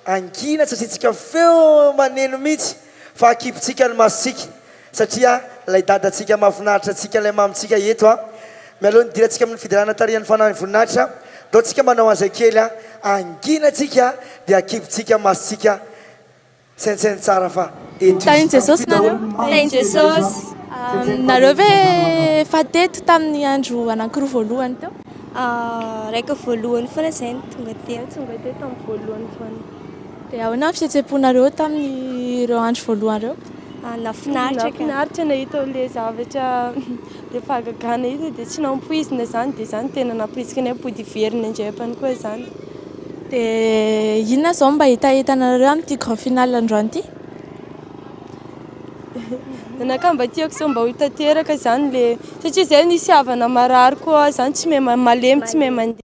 angina tsy asiantsika feo maneno mihitsy fa akipitsika ny masitsika satria lay dadantsika mahafinaritra tsika lay mamitsika eto mialoha ny diratsika amin'ny fidirana tarihan'ny fanahiny voninahitra ndao tsika manao an'izay kely angina tsika dia akipitsika masitsika saintsainy tsara fa Tahin Jesosy nareo. Tahin Jesosy. Nareo ve fa teto tamin'ny andro anankiroa voalohany teo? Raika voalohany foana zay tonga teo tamin'ny voalohany foana. Dia ahoana ny fihetseham-ponareo tamin'ny ireo andro voalohany ireo? Nafinaritra Nafinaritra nahita ilay zavatra ilay fahagagana io dia tsy nampoizina zany dia zany tena nampoizika ny apody verina indray-pany koa zany. Dia inona zao mba hitahitanareo amin'ity grand finale androany ity? Nanakà mba tiako zao mba ho hitateraka zany le satria zay nisy havana marary koa zany tsy mahay malemy tsy mahay mandeha.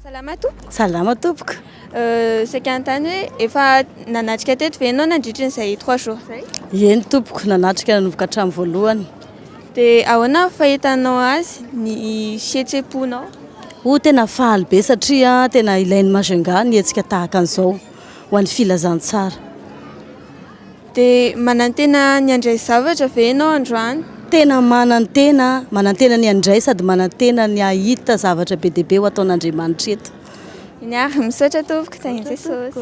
Salama tompoko. Sakantany hoe efa nanatrika teto ve ianao nandritra n'izay 3 jours zay? Eny tompoko nanatrika nanomboka hatramin'ny voalohany. Dia ahoana fahitanao azy ny fihetseponao? Tena faly be satria tena ilain'ny Majunga ny hetsika tahaka an'izao ho an'ny filazantsara. Dia manantena ny andray zavatra ve ianao androany? Tena manantena ny andray sady manantena ny ahita zavatra be dia be ho ataon'Andriamanitra eto. Niary misaotra tompoko tany Jesosy.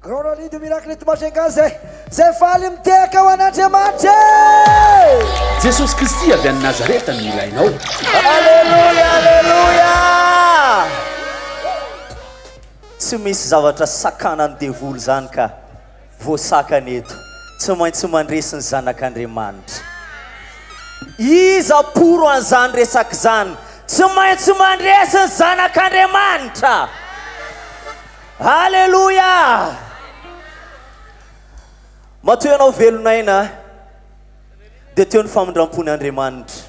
Gloire lindo miracle to Majunga zay faly miteka ho an'Andriamanitra. Jesosy Kristy avy any Nazareta no ilainao. Alleluia, alleluia. Tsy misy zavatra sakanany devoly zany ka voasakany eto. Tsy maintsy mandresy ny zanak'Andriamanitra. Iza poro an'izany resaky zany. Tsy maintsy mandresy ny zanak'Andriamanitra. Alleluia. Matoy anao velonaina dia teo ny famindram-pony Andriamanitra.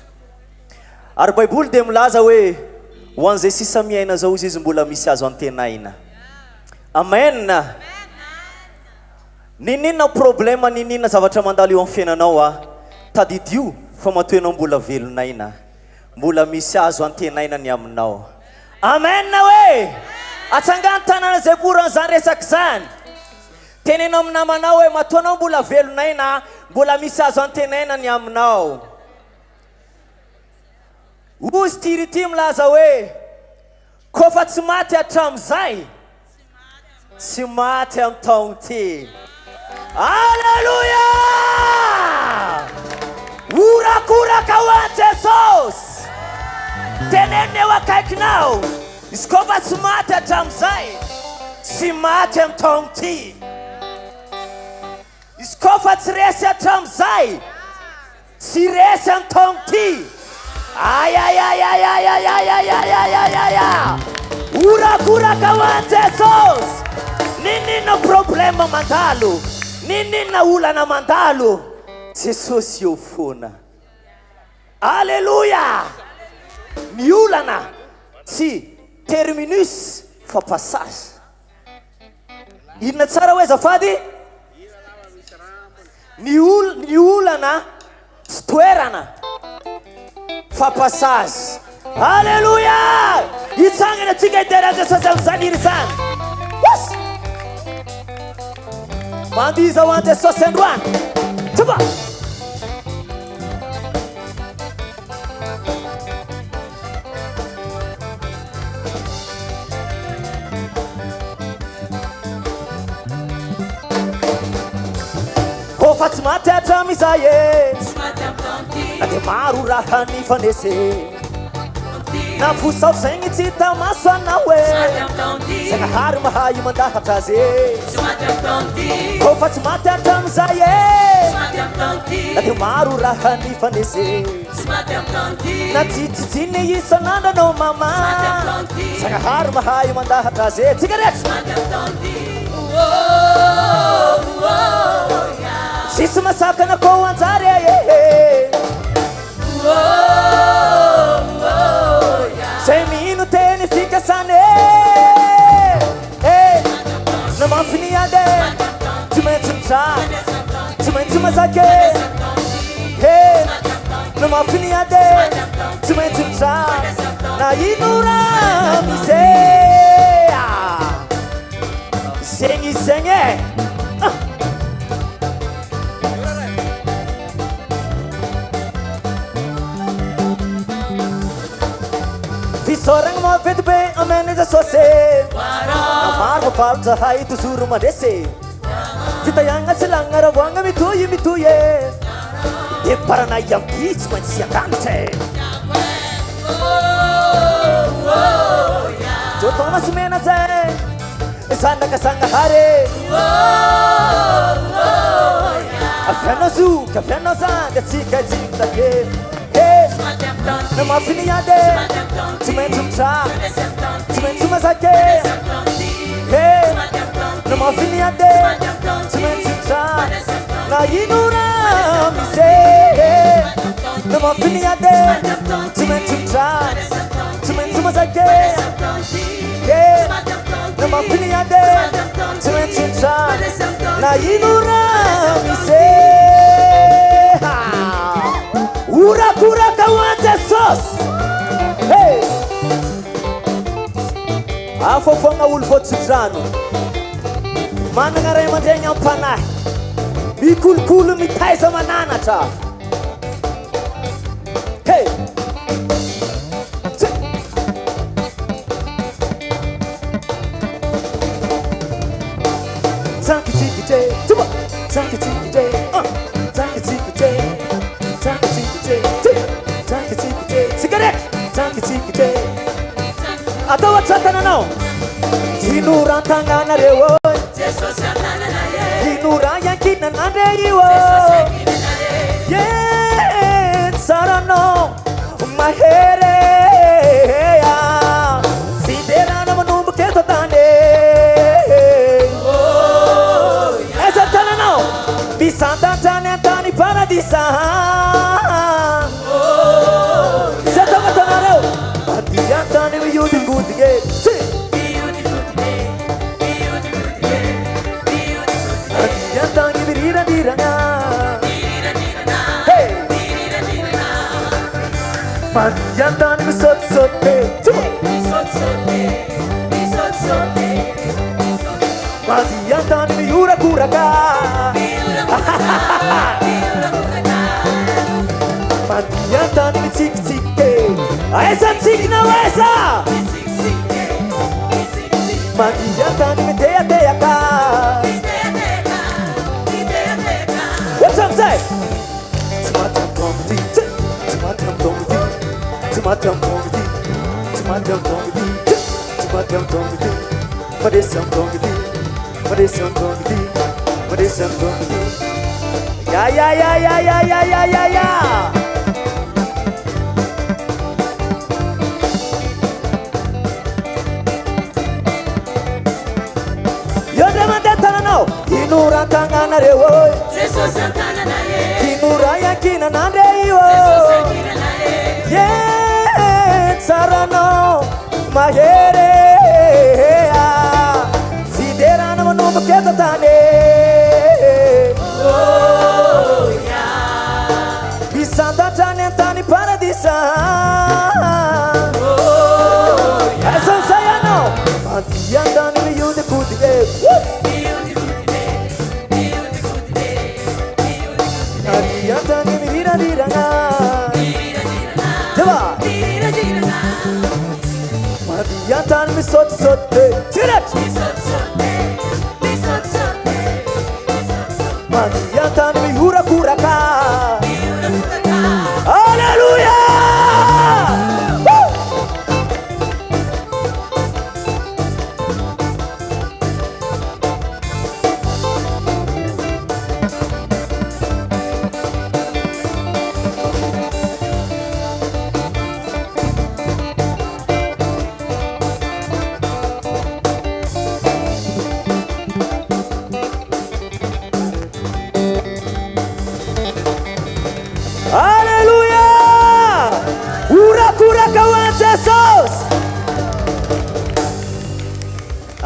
Ary Baiboly dia milaza hoe ho an'izay sisa miaina zao izy mbola misy azo antenaina. Amen. Ninina problema, ninina zavatra mandalo eo amin'ny fiainanao tadidio fa matoy anao mbola velonaina. Mbola misy azo antenaina ny aminao. Amen we. Atsangany tanana zay porany zany resaky zany. Tenenao amin'ny namanao hoe matoa anao mbola velonaina, mbola misy azo antenaina ny aminao. Ozy tirity milaza hoe kofa tsy maty hatramin'izay tsy maty amin'ny taona ty. Alleluia! Urakoraka ho an'i Jesosy. Teneniny eo akaikinao. Izy kofa tsy maty hatramin'izay tsy maty amin'ny taona ty. Izy kofa tsy resy hatramin'izay tsy resy amin'ny taona ty. Ay ay ay ay ay ay ay ay ay ay ay ay ay. Urakoraka ho an'i Jesosy. Ninina problema mandalo, ninina olana mandalo, Jesosy eo foana. Alleluia. Ny olana tsy terminus fa passage. Inona tsara hoe zafady? Ny olana tsy toerana fa passage. Alleluia. Itsangana atsika idera Jesosy amin'izany iry zany. Mandiza ho an'i Jesosy androany. Tuba. Kofa tsy maty hatramin'izay na dia maro raha nifanese. nafosao saigny tsy hita maso anao e Zagnahary mahay mandahatra azy Kofa tsy maty hatramizay e Na dia maro raha nifanese Na tsitsitsiny isan'andro anao mama Zagnahary mahay mandahatra azy Tsika reky Sisy masakana koa anjary Zay mino teny fikasane Na mafiny ade Tsy maintsy mitraka Tsy maintsy mazake Na mafiny ade Tsy maintsy mitraka Na ino raha mise Zegny zegny e Fisoragna mavety be ameneza sose Amaro palta hai tuzuru madese Vitayanga silanga ravanga mituye mituye E parana yambits mansi akante Jo Thomas mena ze Sana kasanga hare Afeno zu kafeno zanga tsika tsika ke Na mafini ade Tumentu mcha Tumentu mazake Na mafini ade Tumentu mcha Na inura mise Na mafini ade Tumentu mcha Tumentu mazake Na mafini ade Tumentu mcha Na inura mise Ura kura kawante sos Hey Afofanga ulfo tsutrano Mananga ray mandregny ampanahy Mikolokolo mitaiza mananatra Hey Tsanki tiki jay Tuba Tsanki tiki jay Tsanki tiki jay Tsanki tiki jay Tsanki tiki jay Cigarette Tsanki tiki jay Atawa chatana nao Hinura tangana rewo Hinura yankina nandeyiwo Yeah Sarano Mahere Fiderana manumbu keto tande Esa tana nao Bisanta tane tani paradisa Seta matana reo Adiyantane we you the good game Adiyantane we rira diranga Hey Adiyantane we sot sote Adiyantane we yura kuraka Adiyantane we tik tik Esa tik na wesa Adiyantane we teya teya ka What's up say? Tumatam comedy Tumatam comedy Tumatam comedy Tumatam comedy Tumatam comedy Madesam comedy Madesam comedy Madesam comedy Ya ya ya ya ya ya ya ya ya Hinura tangana rewo Hinura yakina nandeyo Yeah Sarano Mahere Fiderana manumbu keto tane Bisanta tane tani paradisa Eso sayano Adiyantane we you the good Adiyantane we rira diranga Java Adiyantane we sot sote Tirat Adiyantane we hura kuraka Hallelujah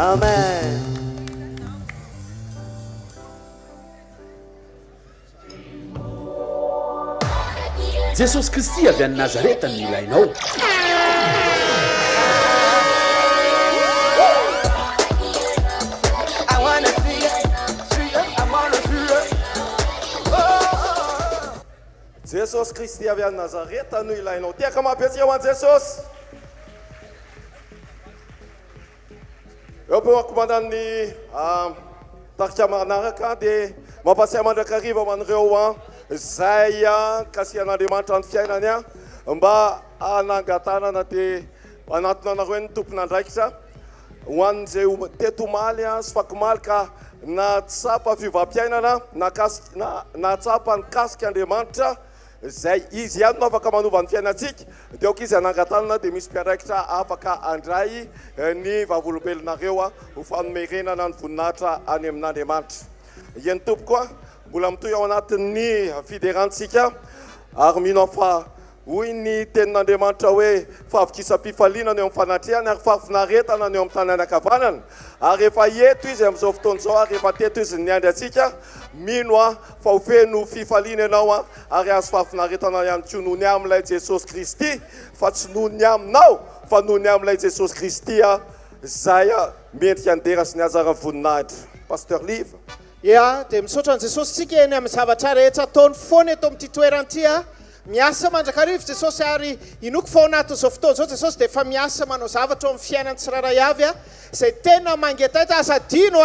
amen. jesosy kristy avy any nazareta ny ilainao. jesosy kristy avy any nazareta no ilainao. Tiaka mampiatsika ho an jesosy. eo po akomandan'ny tarika manaraka dia mampatsiahy mandrakariva ho an'ireo zay kasian'andriamanitra ny fiainany mba anangatanana dia anatona anareo ny tompon'andraikitra ho an'izay teto omaly sy fakomaly ka natsapa fivampiainana natsapa ny kasika Andriamanitra zay izy ihany no afaka manova ny fiainantsika dia aoka izy anangatanana dia misy mpiaraikitra afaka andray ny vavolombelonareo ho fanomerenana ny voninahitra any amin'Andriamanitra. Iany tompoko mbola mitoy ao anatin'ny fiderantsika ary mino fa hoy ny tenin'Andriamanitra hoe fahavokisam-pifaliana ny eo amin'ny fanatrehany ary fahafinaretana ny eo amin'ny tany anakavanana ary efa eto izy amin'izao fotoana izao ary efa teto izy niandry antsika mino fa ho feno fifaliana ianao ary azo fahafinaretana ihany koa noho ny amin'ilay Jesosy Kristy fa tsy noho ny aminao fa noho ny amin'ilay Jesosy Kristy zay mendrika andera sy ny azara voninahitra. Pasteur Liv. Ya, dia misaotra an Jesosy tsika eny amin'ny zavatra rehetra ataony foana eto amin'ity toerany miasa mandrakarivo Jesosy ary inoko fao anatin'izao fotoana izao Jesosy dia efa miasa manao zavatra amin'ny fiainany tsiraray avy izay tena mangetaheta aza dino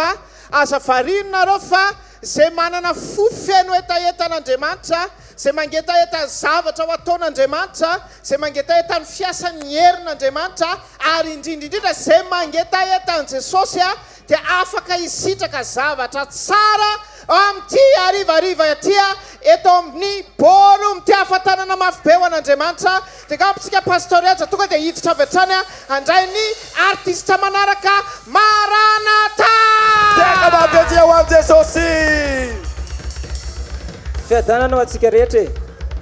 aza varinonareo fa izay manana fofeno etaetan'Andriamanitra izay mangetaheta zavatra ho ataon'Andriamanitra izay mangetaheta ny fiasan'ny herin'Andriamanitra ary indrindra izay mangetaheta an Jesosy dia afaka hisitraka zavatra tsara amin'ity arivariva aty eto amin'ny bôro mity ahafantanana mafy be ho an'Andriamanitra dia kampitsika pastoreja tonga dia hiditra avy hatrany handray ny artista manaraka Maranata. Teka mampiatsika ho an Jesosy. Fiadanana ho antsika rehetra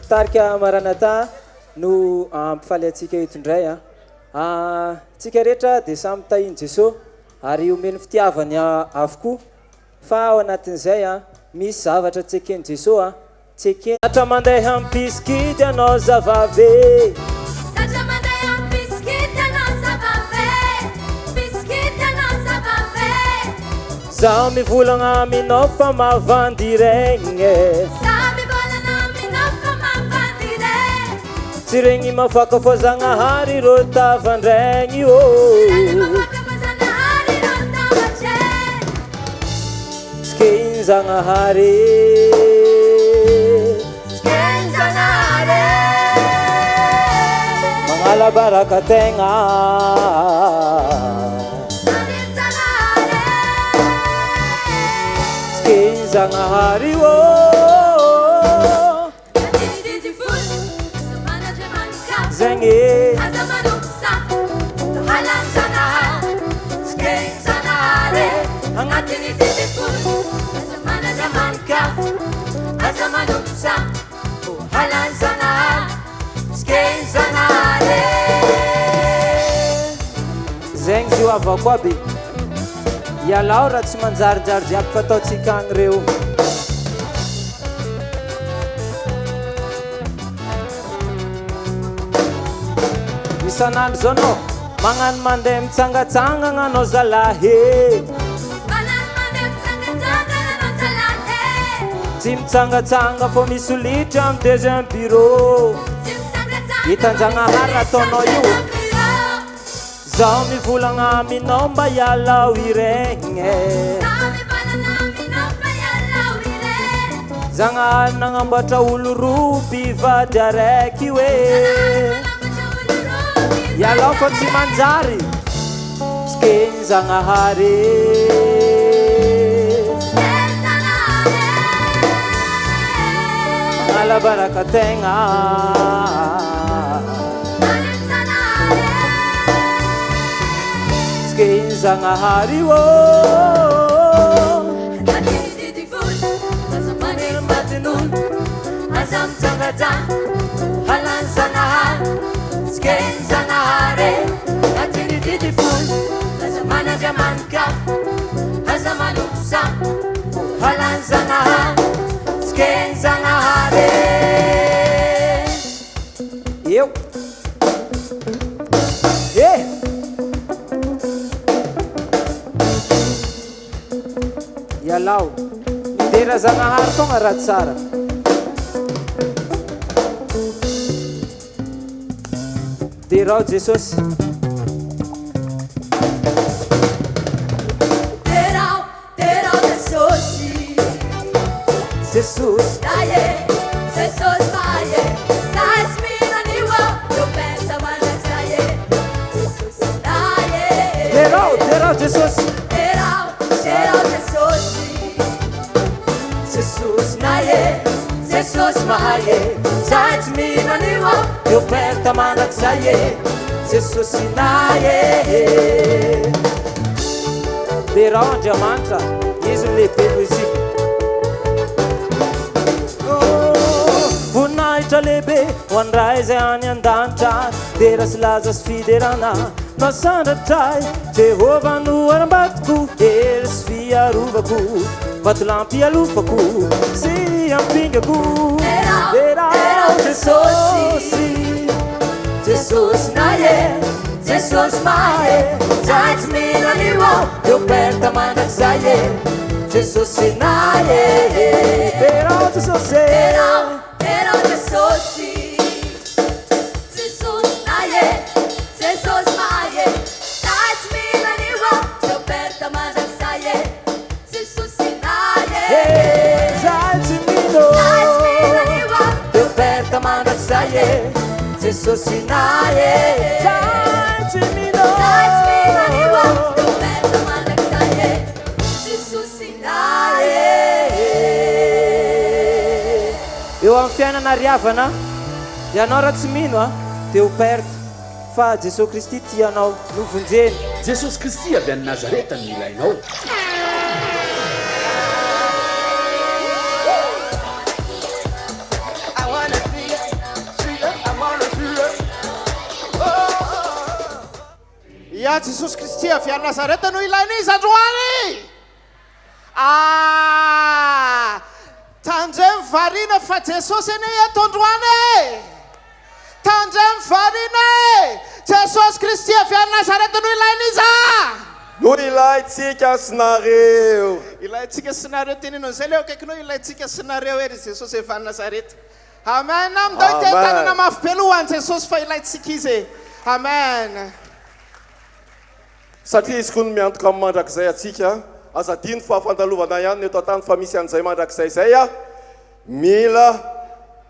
tarika Maranata no ampifaly antsika eto indray tsika rehetra dia samy tahiny Jesosy ary omeny fitiavany avokoa fa ao anatin'izay misy zavatra tsekeny Jesosy tsekeny satra mandeha ampisikity anao zavave satra mandeha ampisikity anao zavave pisikity anao zavave zaho mivolagna aminao fa mavandy regny zaho mivolagna aminao fa mavandy regny tsy regny mafaka fô Zagnahary ro tavandraigny Skein Zagnahary Mangala baraka tegna Skein Zagnahary Zegny Angatini titifu Azamana zamanka Azamanuksa Halan sana Skein sanare Zeng ziwa vakwabi Ya Laura tsy manjarijary jiaby fataotsika agny reo Isanandro zao anao magnano mandeha mitsangatsangana anao zalahy Tsy mitsangatsanga fô misy olitra amin'ny deuxième bureau hitan-Zagnahary ataonao io zaho mivolagna aminao mba hiala ho iregny Zagnahary nagnamboatra olo roa mpivady araiky hoe hialao fa tsy manjary Skein Zagnahary Mangala baraka tegna Skein Zagnahary Azam Zangadan Halan Zagnahary Skein Zagnahary Atini Didiful Azamana Jamanka Zanaha, Sken Zanahare. Eu. Yeah. Yalau. Dera Zanahar fogna raha tsara. Derao Jesosy. Derao Jesosy. Jesus. Daye, Jesus Maye. Sais Minaniwa, eu penso Manaksaye. Jesus Daye. Derao Jesus. Derao Jesosy. Jesus Naye, Jesus Maye. Sais Minaniwa, eu perto a Manaksaye. Jesus Naye. Derao Andriamanitra. Izy no lehibe noho isika. Voninahitra lehibe ho an'ny raha izay any an-danitra dera sy laza sy fiderana masandratra Jehova no aram-batoko hery sy fiarovako vatolampy alofako sy ampingako Derao Jesosy. Jesus Naye, Jesus Maye. Sais Minaniwa, eu perto Manaksaye. Jesus Naye. Derao Jesosy. Derao Jesosy. Jesus Naye, Jesus Maye. Sais Minaniwa, eu perto Manaksaye. Jesus Naye. Sais Minaniwa, eu perto Manaksaye. Jesus Naye. Sais Minaniwa, eu perto Manaksaye. Jesus Naye. eo amin'ny fiainana riavana ianao raha tsy mino a dia ho perto fa Jesosy Kristy tianao novonjeny. Jesosy Kristy avy any Nazareta no ilainao. Ya Jesosy Kristy avy any Nazareta no ilaina izy androany. Tandremy varina fa Jesosy eny eto androany. Tandremy varina Jesosy Kristy avy any Nazareta no ilaina izy. No ilaitsika sinareo. Ilaitsika sinareo teninao zay leo akaikinao ilaitsika sinareo ery Jesosy avy any Nazareta. Amen. Amindao itentanana mafy be lohan Jesosy fa ilaitsika izy. Amen. Satria izy koa no miantoka amin'ny mandrakizay atsika azadino fa fandalovana ihany ny eto an-tany fa misy an'izay mandrakizay zay a mila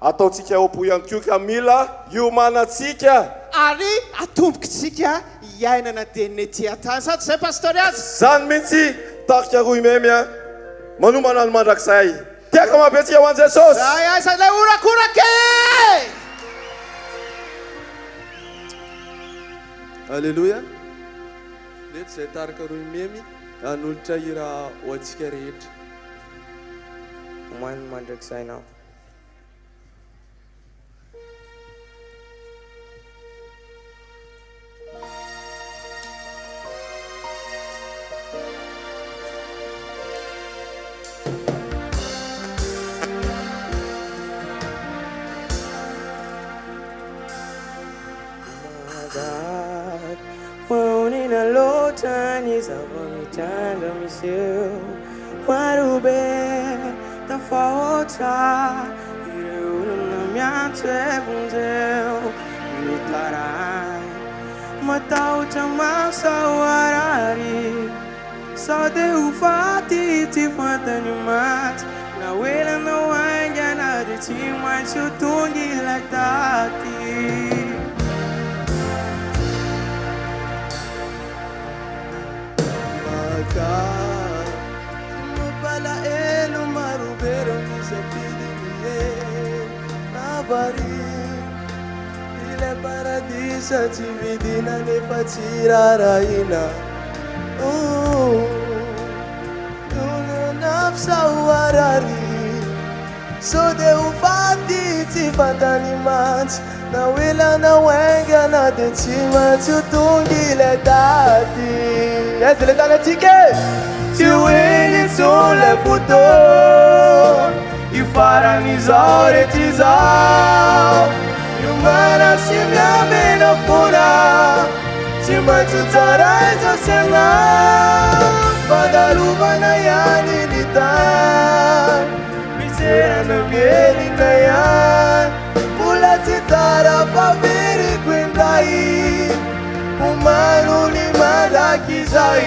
ataotsika opo ihany koa ka mila iomanantsika ary atombokitsika iainana deniny ety an-tany sady zay pastory azy zany mihitsy tarika roy memya manomana ny mandrakizay tiaka mabentsika ho an Jesosy ay aza lay orakorake. Alleluia. Neto zay tarika roy memy anolotra ira ho antsika rehetra. Omany mandrakizay nao. Wanina lotani zavomitanda miseu warube tafauta ireuna miante vundeu mitarai matauta masawarari sade ufati tifantani mat na wela na wanga na de timai chutungi latati. Mapala elo marubero misafiri mie navari ile paradisa chividina nefachira raina nafsa warari so de ufati tifantani mach na wila na wenga na denchima chutungile dati ezile tane tike tsy hoeny tsole foto ifaran'izao rehetr'izao miomana sy miamena fona tsy maintsy tsara izao saigna fandalovana ihany ny tany miserana mielina ihany mbola tsy tara faveriko indray umano ni malaky izay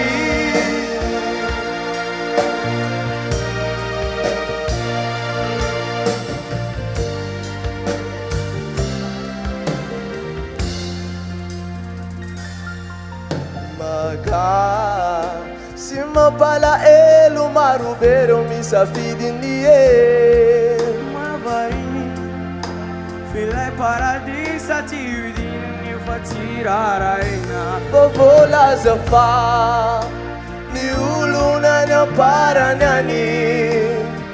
si mampalahelo marobero misafidiny mavainy filay paradisa tsy hidiny fa tsiraraina vovolaza fa ny olona ny amparany any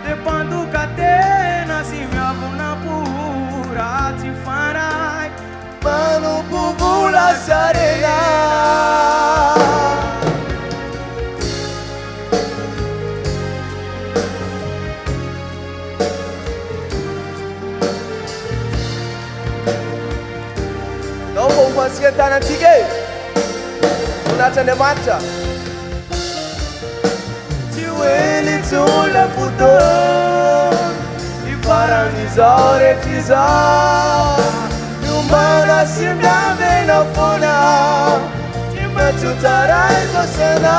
depandoka tena sy miavona pora tsy faray manompovola sarena Fansian-tanantsika e voninahitran'Andriamanitra tsy hoeny tsola fotoana ifaran'izao rehetr'izao miomana sy miamena foana tsy maintsy ho tsara izao saina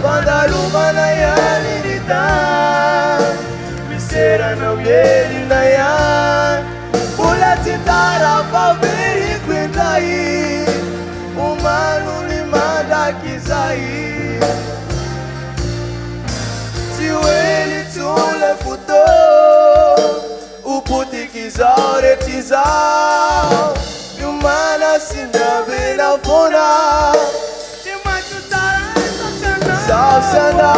fandalovana ihany ny tany miserana mielina ihany mbola tsy tara faveriko indray umano ny mandraky izay tsy hoeny tsole foto upotiky izao rehetr'izao miomana sy miamena foana tsy maintsy tara izao saina izao saina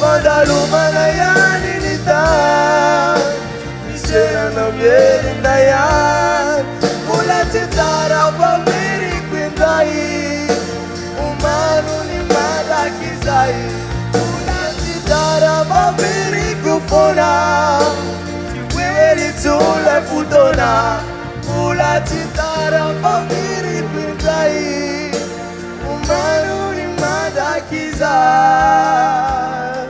fandalovana ihany ny tany miserana mielina ihany mbola tsy tara faveriko indray umano ny malaky izay mbola tsy tara faveriko foana tsy hoeny tsolay fotoana mbola tsy tara faveriko indray umano ny malaky izay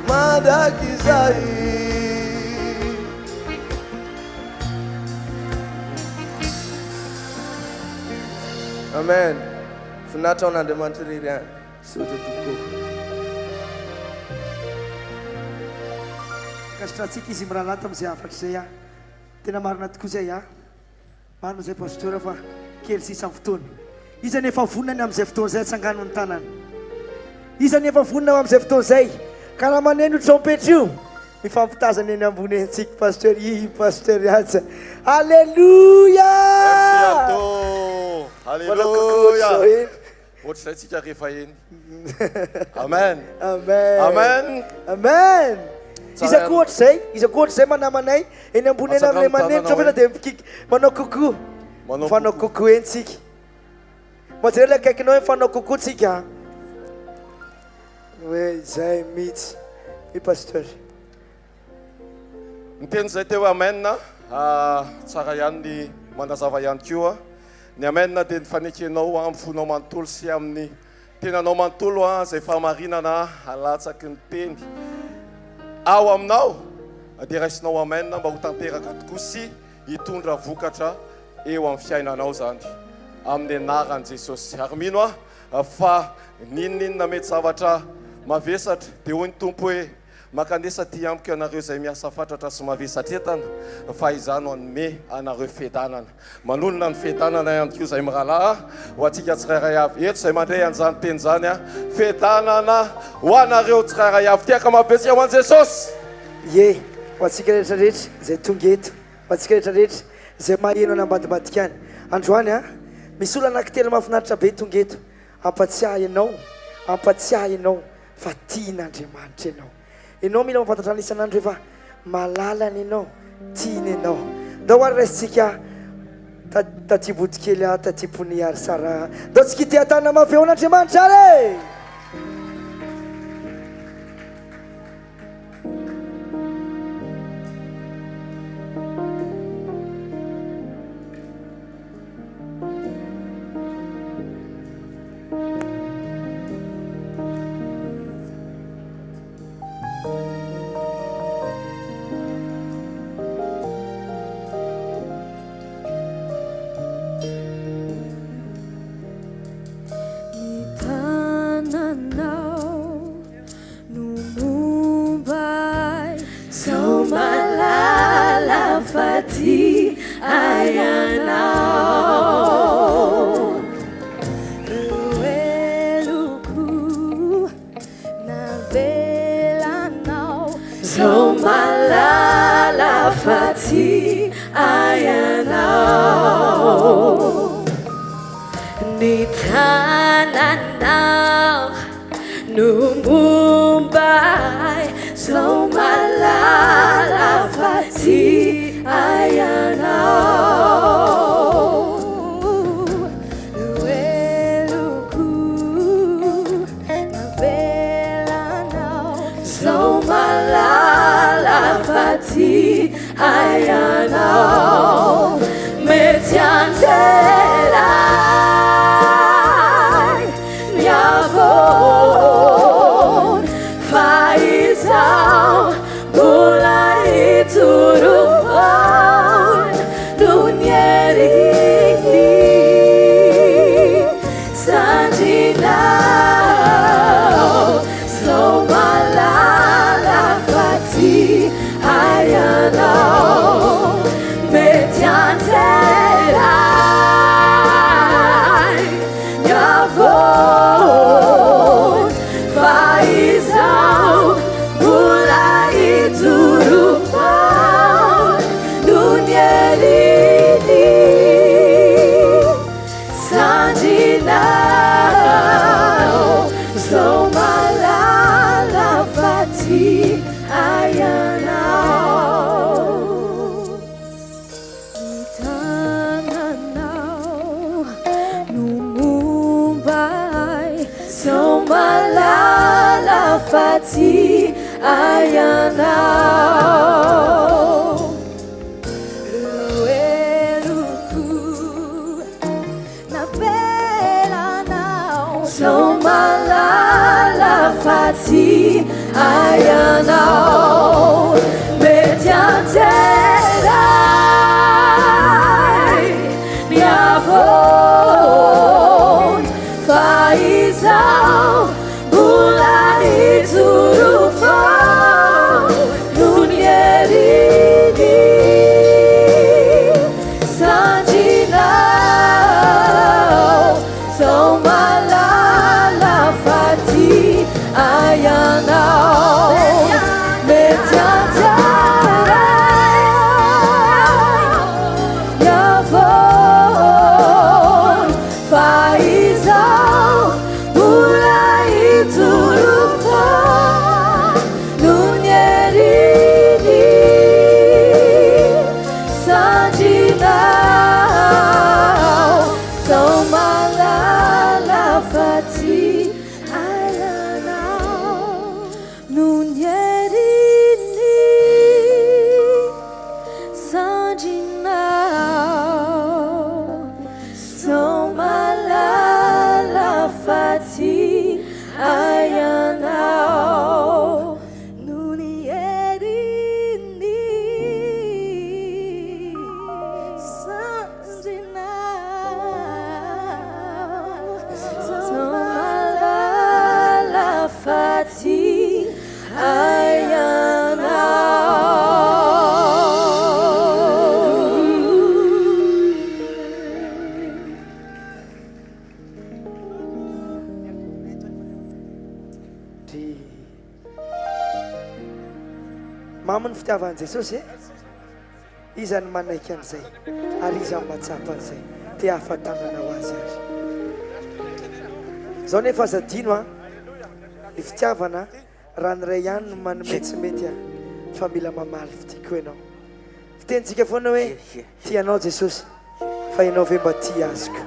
malaky izay amen finatra ao n'Andriamanitra irery any sotra tokoa kasitrantsika izy mirahalaty am'izay afatra zay a tena marina tokoa zay a marina zay pasteur fa kely sisa amin'ny fotoana izany efa vonany am'izay fotoana zay tsangano ny tanany izany efa vonina am'izay fotoana zay karaha maneno trompetry io mifampitazana eny ambony antsika pasteur pasteur atsa alleluia alleluia ohatry zay tsika rehefa eny amen amen amen amen izako ohatry zay manamanay eny ambony eny am'le maneno trompeta dia mikiky manao koko mifanao koko eny tsika majerela akaikinao eny mifanao koko tsika hoe zay mihitsy i pasteur miteny zay teo amena tsara ihany ny manazava ihany koa ny amena dia nifanekenao amin'ny fonao manontolo sy amin'ny tenanao manontolo zay fahamarinana alatsaky ny teny ao aminao dia raisinao amena mba ho tanteraka tokoa sy hitondra vokatra eo amin'ny fiainanao zany amin'ny anaran'i Jesosy ary mino fa ninninona mety zavatra mavesatra dia hoy ny tompo hoe makandesa ty amiko anareo zay miasa fatratra sy mavesatra etana fa izano anome anareo fedanana manolona ny fedanana ihany koa zay mirahalahy ho atsika tsirairay avy eto zay mandray an'izany teny zany fedanana ho anareo tsirairay avy tiaka mabetsika ho an' Jesosy ye ho atsika rehetrarehetra zay tonga eto ho atsika rehetrarehetra zay maheno any ambadibadika any androany misy olo anankitelo mahafinaritra be tonga eto ampatsiahy ianao fa tian'Andriamanitra ianao mila mampatatra ny isan'andro efa malalany ianao tiany ianao da hoary raisitsika tatsibotsy kely tatsipony ary sara dao tsika ty atana mafeon'Andriamanitra ary mamany fitiavan'i Jesosy izany manaiky an'izay ary izy mahatsapa an'izay te hahafatanana ho azy ary zao nefa azadino a ny fitiavana raha ny ray ihany no manome tsy mety a fa mila mamaly fitiako ianao fitentsika foana hoe tianao Jesosy fa ianao ve mba ty azoko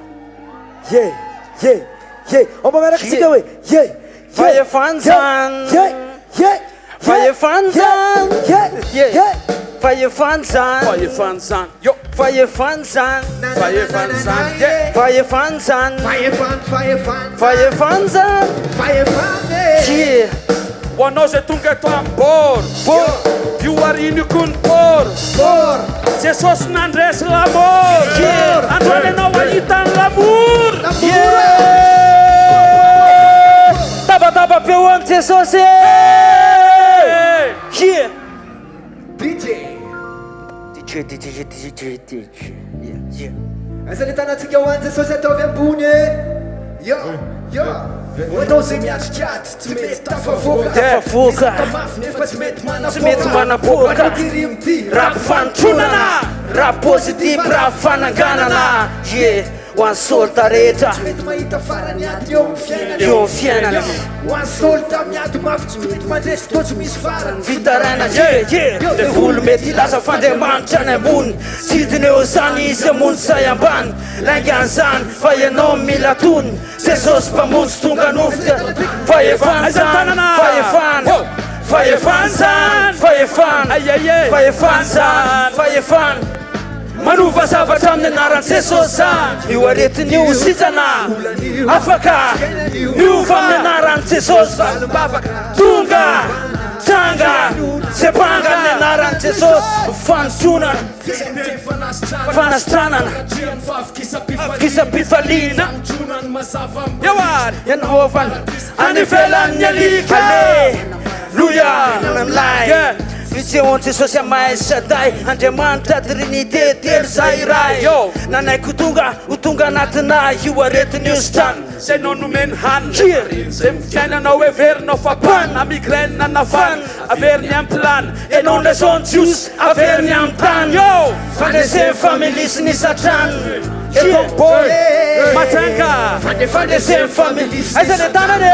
ye omba miarakantsika hoe ye fahefanzan fahefanzan fahefanzan fahefanzan yo fahefanzan fahefanzan fahefanzan fahefanzan ye ho anao zay tonga eto am-bor io arinoko ny bor jesosy nandresy lamor androany anao ahitany lamour tabataba peo am jesosy aza le tanatsika ho any jesosy ataovy ambony anao zay miatrikaty tsy mety tafavoka nefa tsy mety manapoka raha fanotronana raha positive raha fananganana ho any solta rehetra tsy mety mahita farany aty eo eo amin'ny fiainana ho any solta miady mafy tsy mety mandresy to tsy misy farany vitaraina de volo mety ilaza fandeamanitra any ambony sidiny eo zany izy amony say ambany laingan'izany fa ianao mila tony jesosy mpamonjy tonga nofy fahefanzan manova zavatra amin'ny anaran'i jesosy zany io aretiny io sitrana afaka miova amin'ny anaran'i jesosy tonga tranga sepanga amin'ny anaran'i jesosy fanotronana fanasitranana kisapifalina yanaovana anivelan'ny alika aleluya amilay Vision jesosy amay saday andriamanitra trinité telo zay ray nanaiko tonga anatinay io aretiny io sitrano zay nao nomeny haniny zay mifiainanao everinao fapana migraine nafana averiny amplany enao lason jios averiny amtany fandreseny familisy ny satrano etoboy matanga fandreseny familisy aiza le tanany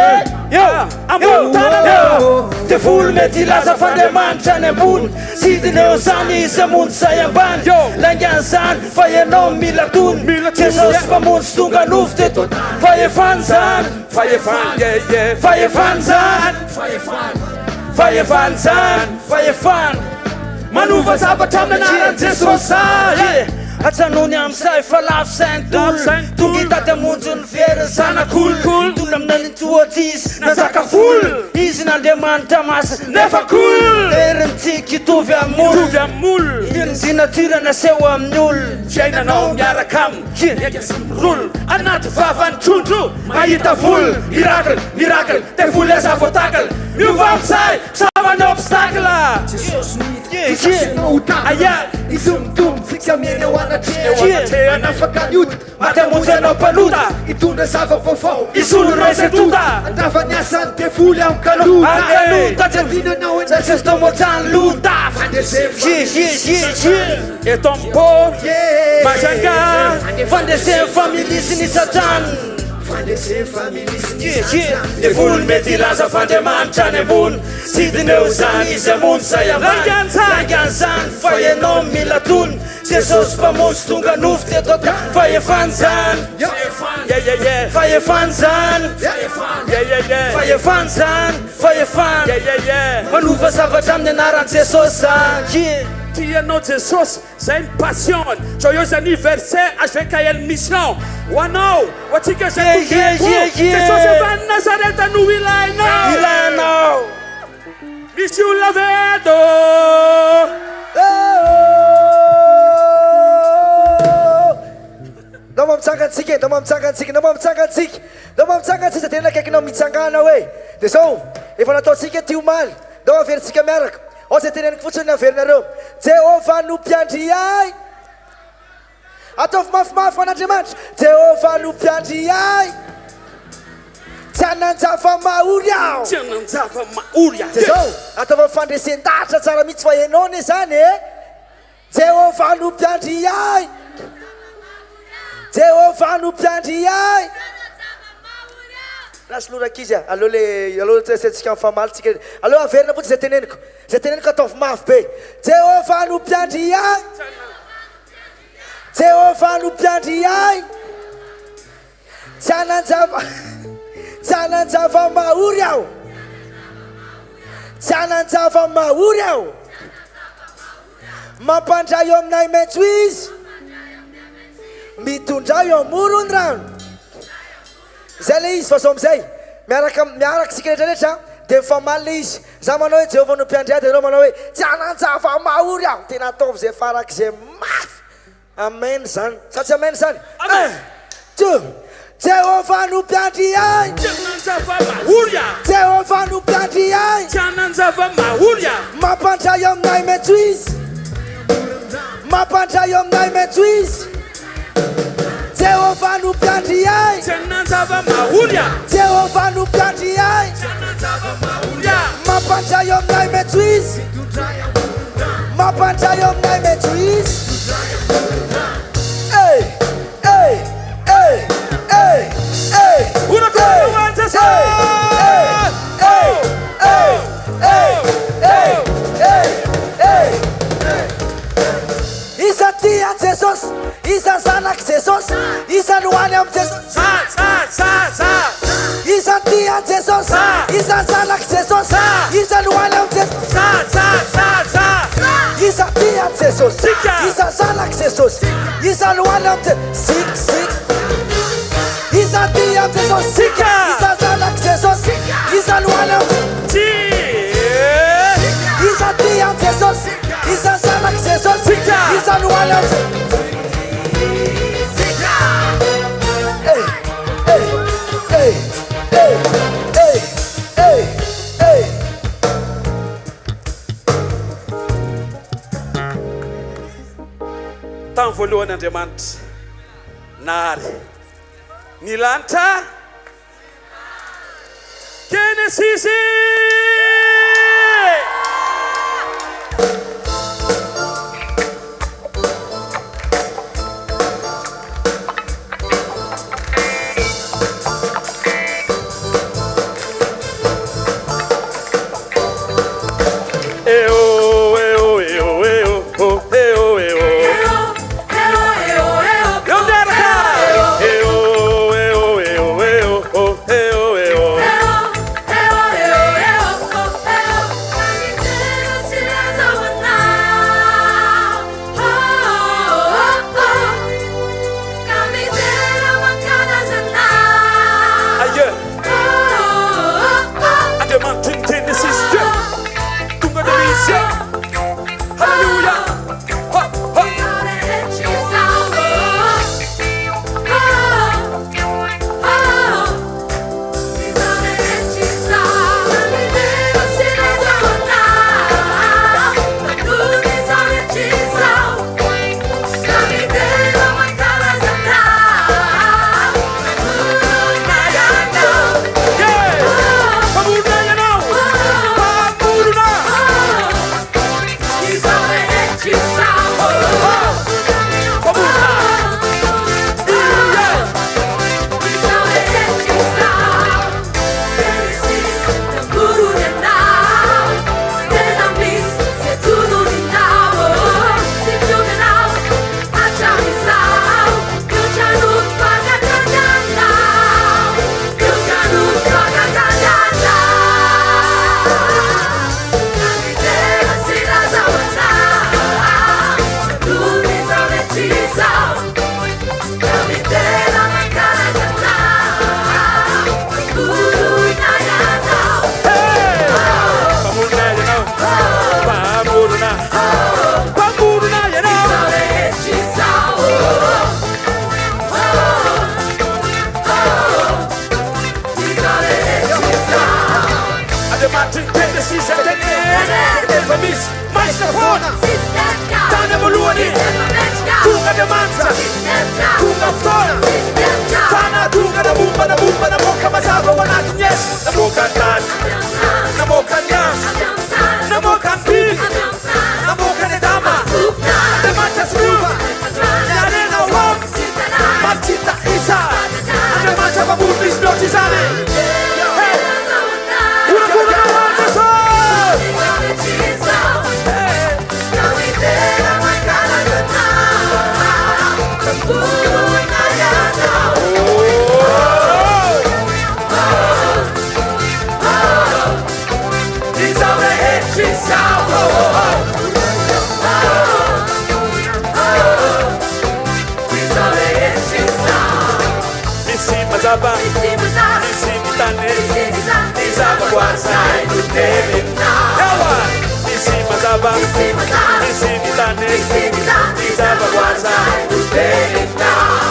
ambony tanany de volo mety ilaza fandeamanitra any ambony sidiny eo zany izy amonjy say ambany laingan'izany fa ianao mila tony jesosy mpamonjy tonga nofy teto fahefanzany manova zavatra amin'ny anaran'i jesosy atsanony am'izay fa lafo saintolo tonga hitady amonjy ny veriny zanak'olo tolo aminany toatsy nanjaka folo izy nandriamanitra masy nefa kolo veriny tsiky itovy amin'olo iny natura naseho amin'ny olo fiainanao miaraka aminy rolo anaty vavany trondro mahita volo miracle te voly aza voatakala miova am'izay savany obstacle izy mitombotsika mieny ao anafaka niota mate amonjy anao mpanota itondra zava-baovao isolo resy tota andava ny asany devoly am kalota dinanao jesosy tomotany lota eto ambo majanga fandreseny familisy ny satrano de volo mety ilaza fandeamanitra any ambony sidiny eo zany izy amonjy say ambanyanzany fa ianao mila tony jesosy mpamonjy tonga nofy tetota fahefanzany manova zavatra amin'ny anaran'i jesosy zany tianao jesosy zay ny passion joyeux anniversaire hvkl-mission ho anao ho atsika zay jesosy avany nazareta no ilainao misy olona vedo nao mamitsangatsika za tena akaikinao mitsangana hoe de zao efa nataotsika ty omaly nao averintsika miaraka ao zay teneniko fotsiny ny averinareo jehova no mpiandry ay ataovy mafimafy an'andriamanitra jehova no mpiandry ay tsy ananjava maory ao de zao ataova fandresen-dahatra tsara mihitsy fa enao ne zany jehova no mpiandry ay jehova no mpiandry ay rasy lorakizy aloha tsika mifamalytsika aloha averina fotsy zay teneniko ataovy mafy be jehova no mpiandry ay Jehovah no mpiandry ahy tsy hananjava mahory aho tsy hananjava mahory aho mampandray eo aminay maitso izy mitondra eo amorony rano zay le izy fa so amizay miaraka sika rehetrarehetra dia mifamaly le izy za manao hoe Jehovah no mpiandry ahy dia anao manao hoe tsy hananjava mahory aho tena ataovy zay farak'izay mafy amen zany sa tsy amen zany Jehovah no mpiandry ahy Jehovah no mpiandry ahy mampandray aminay maitso izy mampandray aminay maitso izy Jehovah no mpiandry ahy Jehovah no mpiandry ahy mampandray aminay maitso izy mampandray aminay maitso izy hey hey hey hey hey Isa tia Jesus, Isa zanak Jesus, Isa nuaniam Jesus. Isa tia Jesus, Isa zanak Jesus, Isa nuaniam Jesus. Isa tia Jesus, Isa zanak Jesus, Isa nuaniam Jesus. Sick. Isa tia Jesus, Isa zanak Jesus, Isa nuaniam Jesus. Isa tia Jesus, Isa zanak Jesus, Isa nuaniam Jesus. Hey, hey, hey, hey, hey, hey, hey. Tamin'ny voalohan'Andriamanitra nahary ny lanitra Genesis. mazava misy tane ny zavaboarizay no teninao ewa misy mazava misy tane ny zavaboarizay no teninao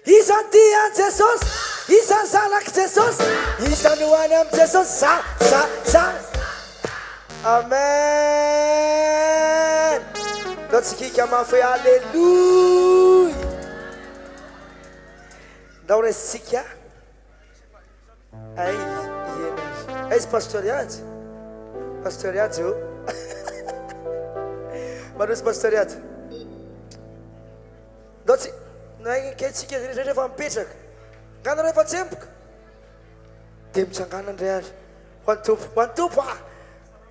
Isan dia Jesus, isan sanak Jesus, isan wanam Jesus, sa. Amen. Dotsikika mafy alléluia. Daure sikia. Ai, yenas. Esse pastoreado? Pastoreado. Mas pastoreado. Dotsik Nai ketsika rehefa mipetraka ngana rehefa tsempoka dia mitsangana indray ary ho antompo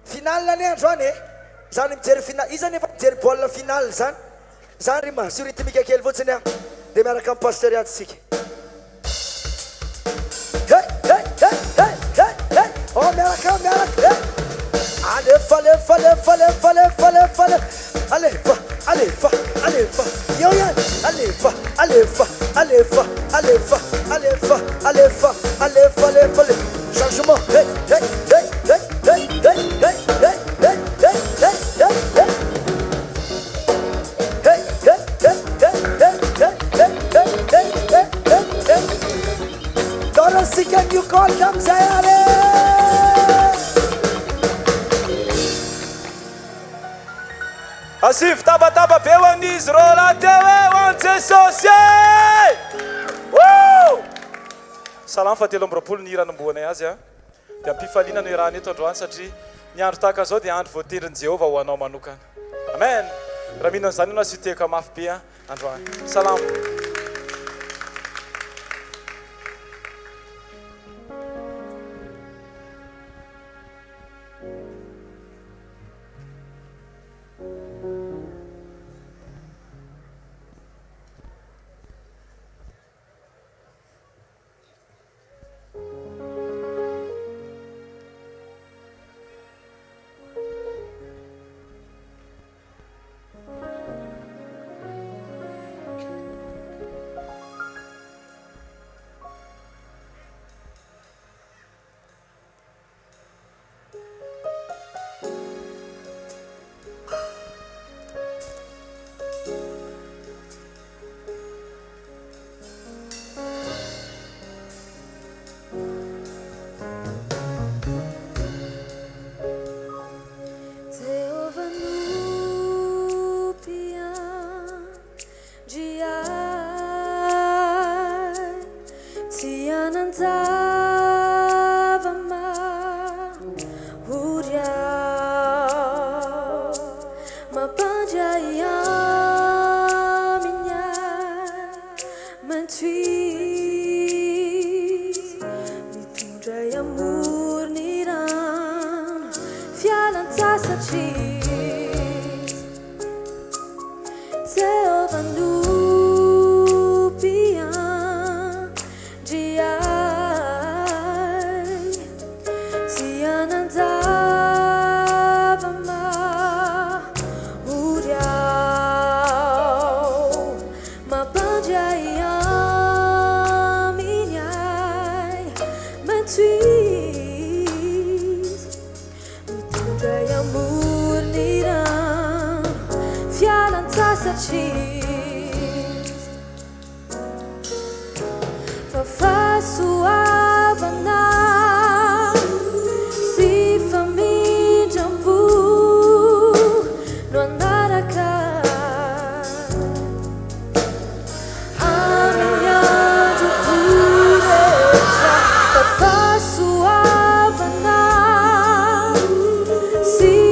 final ny andro any zany mijery final izy nefa mijery baolina final zany ry mahazo rythmique kely fotsiny dia miaraka amin'ny pastoready sika miaraka alefa yo yan alefa changement Dora sika you call them sayare Asif taba be waniz rola tewe wanse sosye. Salam fatelo ambrapolo ny iranomboanay azy dia ampifaliana no irahany eto androany satria ny andro tahaka zao dia andro voaterin' Jehova ho anao manokana. Amen. Raha mihinana izany anao sy teka mafy be androany. Salam. See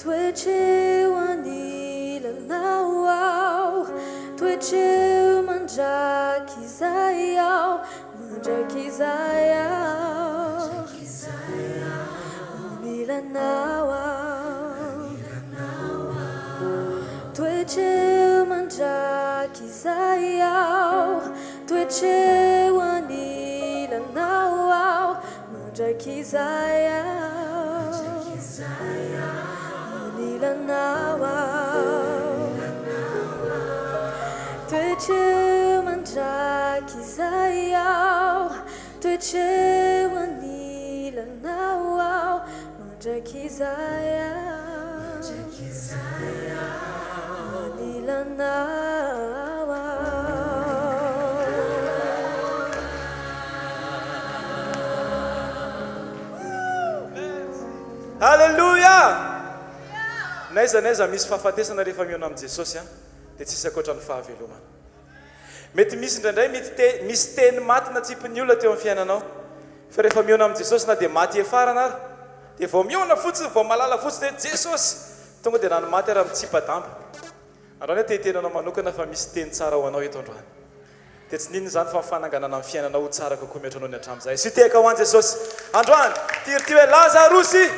toetreo anilanao ao, toetreo mandraky izay ao, mandraky izay ao, anilanao ao, toetreo mandraky izay ao, toetreo anilanao ao, mandraky izay ao, anilanao ao, toetreo mandraky izay ao, toetreo anilanao ao, mandraky izay ao, anilanao ao. Halleluja! Naiza naiza misy fahafatesana rehefa miona amin'i Jesosy dia tsisy ankoatran'ny fahavelomana. Mety misy indraindray misy teny maty na tsipin'ny olona teo amin'ny fiainanao. Fa rehefa miona amin'i Jesosy na dia maty efarana ary dia vao miona fotsiny vao malala fotsiny dia Jesosy tonga dia nano maty raha mitsipa-damba. Androany te-tenanao manokana fa misy teny tsara ho anao eto androany. Dia tsy ninona izany fa mifananganana amin'ny fiainanao ho tsara kokoa mihoatranao ny hatramin'izay. Sy teka ho an'i Jesosy. Androany tirity hoe Lazarosy.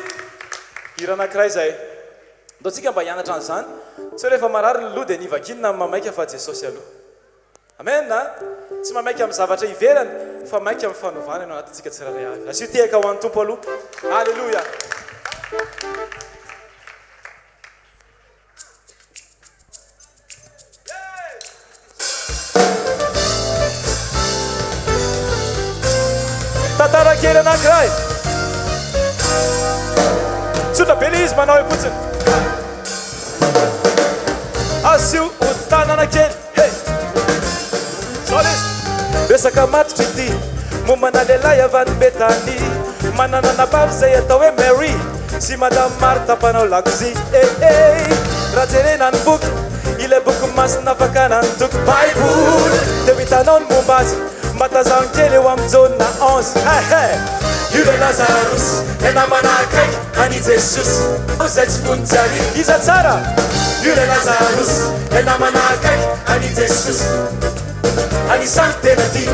Hira anankiray zay. Ndao tsika mba hianatra an'izany. Tsy hoe rehefa marary ny loha dia nivakinina mamaika fa Jesosy aloha. Amen na? Tsy mamaika amin'ny zavatra ivelany fa maika amin'ny fanovana ianao anatintsika tsirairay avy. Asy teka ho an'ny Tompo aloha. Halleluja. Tantara kely anankiray. Tsotra be ilay izy manao hoe fotsiny. Asio ho tanana kely. Hey! Sao izy. Resaka matotra ity. Mombana lehilahy avy any Betany. Manana nabavy izay atao hoe Mary. Sy Madame Martha mpanao lakozia. Raha jerena ny boky. Ilay boky masina fakana ny toky Bible. Dia mitanao ny momba azy. Matazan kely eo amin'ny jauna 11. Io le Lazarus e namana akaiky ani Jesosy. Izay tsy vonitsy ary. Iza tsara? Io le Lazarus e namana akaiky ani Jesosy. Anisany tena tia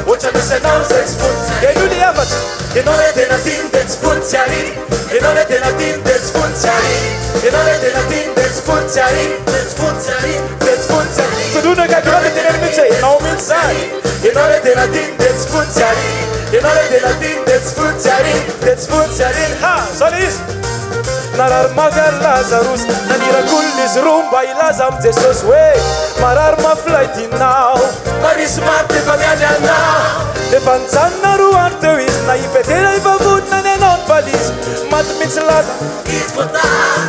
ohatra misy anao izay tsy vonitsy ary. Ianao le efatra. Ianao le tena tiany dia tsy vonitsy ary. Ianao le tena tiany dia tsy vonitsy ary. Ianao le tena tiany dia tsy vonitsy ary. Dia tsy vonitsy ary. Dia tsy vonitsy ary. Todona kakirao dia teneny mihitsy ianao mihitsy zany. Ianao le tena tiany dia tsy vonitsy ary. Ianao le tena tiany dia tsy vonitsy ary. Dia tsy vonitsy ary. Ha! Sao le izy. Narary maka Lazarus nanirak'olona izy roa mba ilaza amin'i Jesosy hoe marary mafilay tinao marisy maty efa miany anao. Efa nijanona roa andro teo izy na ifetera ifavodina ny anao ny valizy maty mihitsy laza izy vota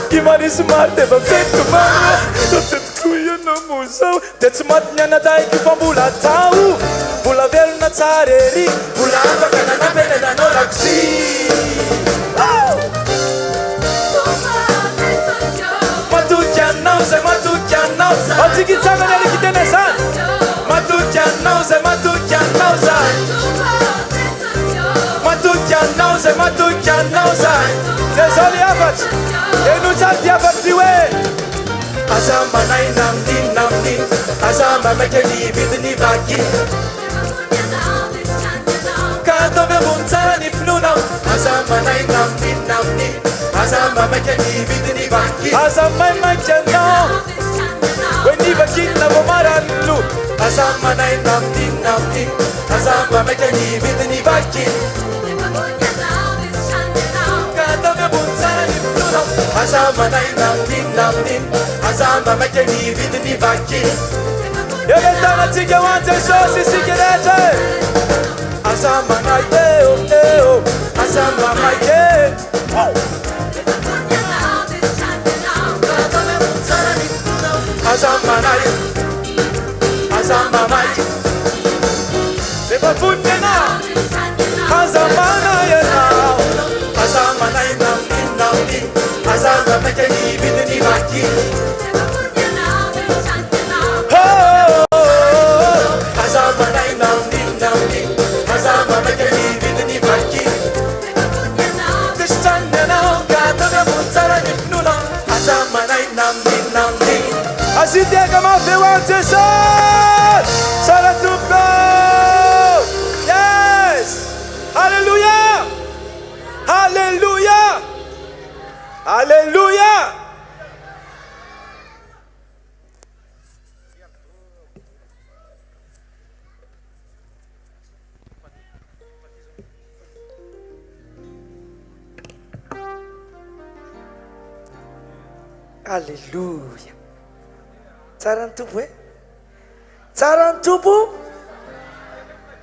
i marisy maty efa fetiko mama totetoko ianao moa zao dia tsy maty ny anadaiky fa mbola tao mbola velona tsara ery mbola afaka nanampenenanao lakozia. Atiki tsangana ary kitena zany matoky anao zay matoky anao zany matoky anao zay matoky anao zany dia zao le afatra eno sady afatry hoe aza manay namniny namniny aza mamaiky ny vidiny vaky ka ataovy ambony tsara ny finonao aza manay namniny namniny aza mamaiky ny vidiny vaky aza maimaky anao when you begin na bomarallu azama na namni namni azama mekani bidni baki kata me bunzani nuno azama na namni namni azama mekani bidni baki yegentana tika wante sosi sikerete azama na eo azama maike Azamanai, Azamanai, never put me now. Azamanai now, Azamanai namni, Azamanai ni bidni baki. Oh, Azamanai namni, Azamanai ni bidni baki. This time now, God, the moon's are in Nuna. aza manaina aminaminy aziteka mafeo an Jesus sara tompo yes hallelujah hallelujah hallelujah Alléluia. Tsara ny tompo e. Tsara ny tompo.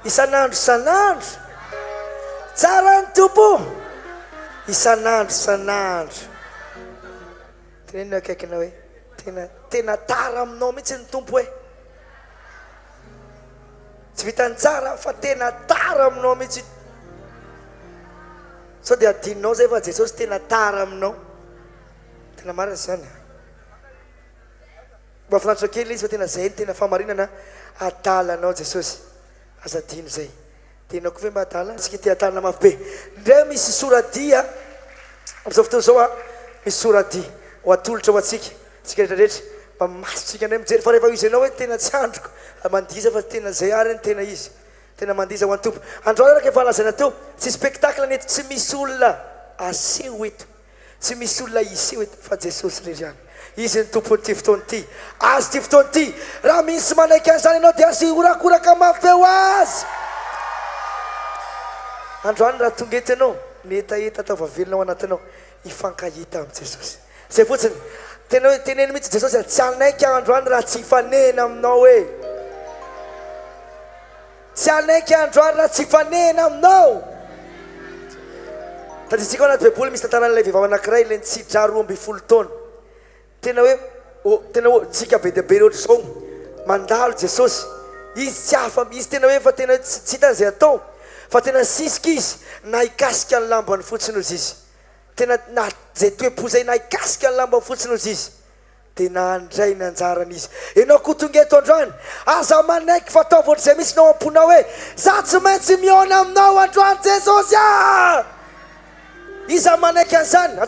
Isan'andro isan'andro. Tsara ny tompo. Isan'andro isan'andro. Tenenina akaikina hoe tena tara aminao mihitsy ny tompo e. Tsy vitany tsara fa tena tara aminao mihitsy. Sao dia adinonao zay fa Jesosy tena tara aminao. Tena marina zany. Mba finaritra kely izy fa tena zay tena famarinana adalanao Jesosy. Aza dino zay. Tena koa ve mba adala? Tsika te adalana mafy be. Ndray misy soradia am'izao fotoana zao misy soradia ho atolotra ho atsika. Tsika rehetrarehetra mba masitsika ndray mijery fa rehefa izy ianao hoe tena tsy androko mandiza fa tena zay ary ny tena izy. Tena mandiza ho an'ny tompo. Androany araka efa lazaina teo tsy spectacle neto tsy misy olona aseho eto. Tsy misy olona iseho eto fa Jesosy rery any. Izy ny tompo ty fotoana ty. Azy ty fotoana ty. Raha misy manaiky an'izany ianao dia azy horakoraka mafeo azy. Androany raha tonga eto ianao netaeta atao vavelona ao anatinao ifankahita amin'ny Jesosy. Zay fotsiny tena hoe teneny mihitsy Jesosy tsy anaiky androany raha tsy ifanena aminao hoe. Tsy anaiky androany raha tsy ifanena aminao. Taditsika ao anaty baiboly misy tantaran'ilay vehivavy anankiray ilay nitsidra 12 taona. Tena hoe tsika be dia be loatra zao mandalo Jesosy. Izy tsy hafa izy tena hoe fa tena tsy hitan'izay atao. Fa tena sisika izy na hikasika ny lambany fotsiny ozy izy. Tena na zay toe-po zay na hikasika ny lambany fotsiny ozy izy. Tena andray ny anjarany izy. Ianao koa tonga eto androany aza manaiky fa ataovy ohatr'izay misy nao am-ponao hoe za tsy maintsy miona aminao androany Jesosy. Iza manaiky an'izany.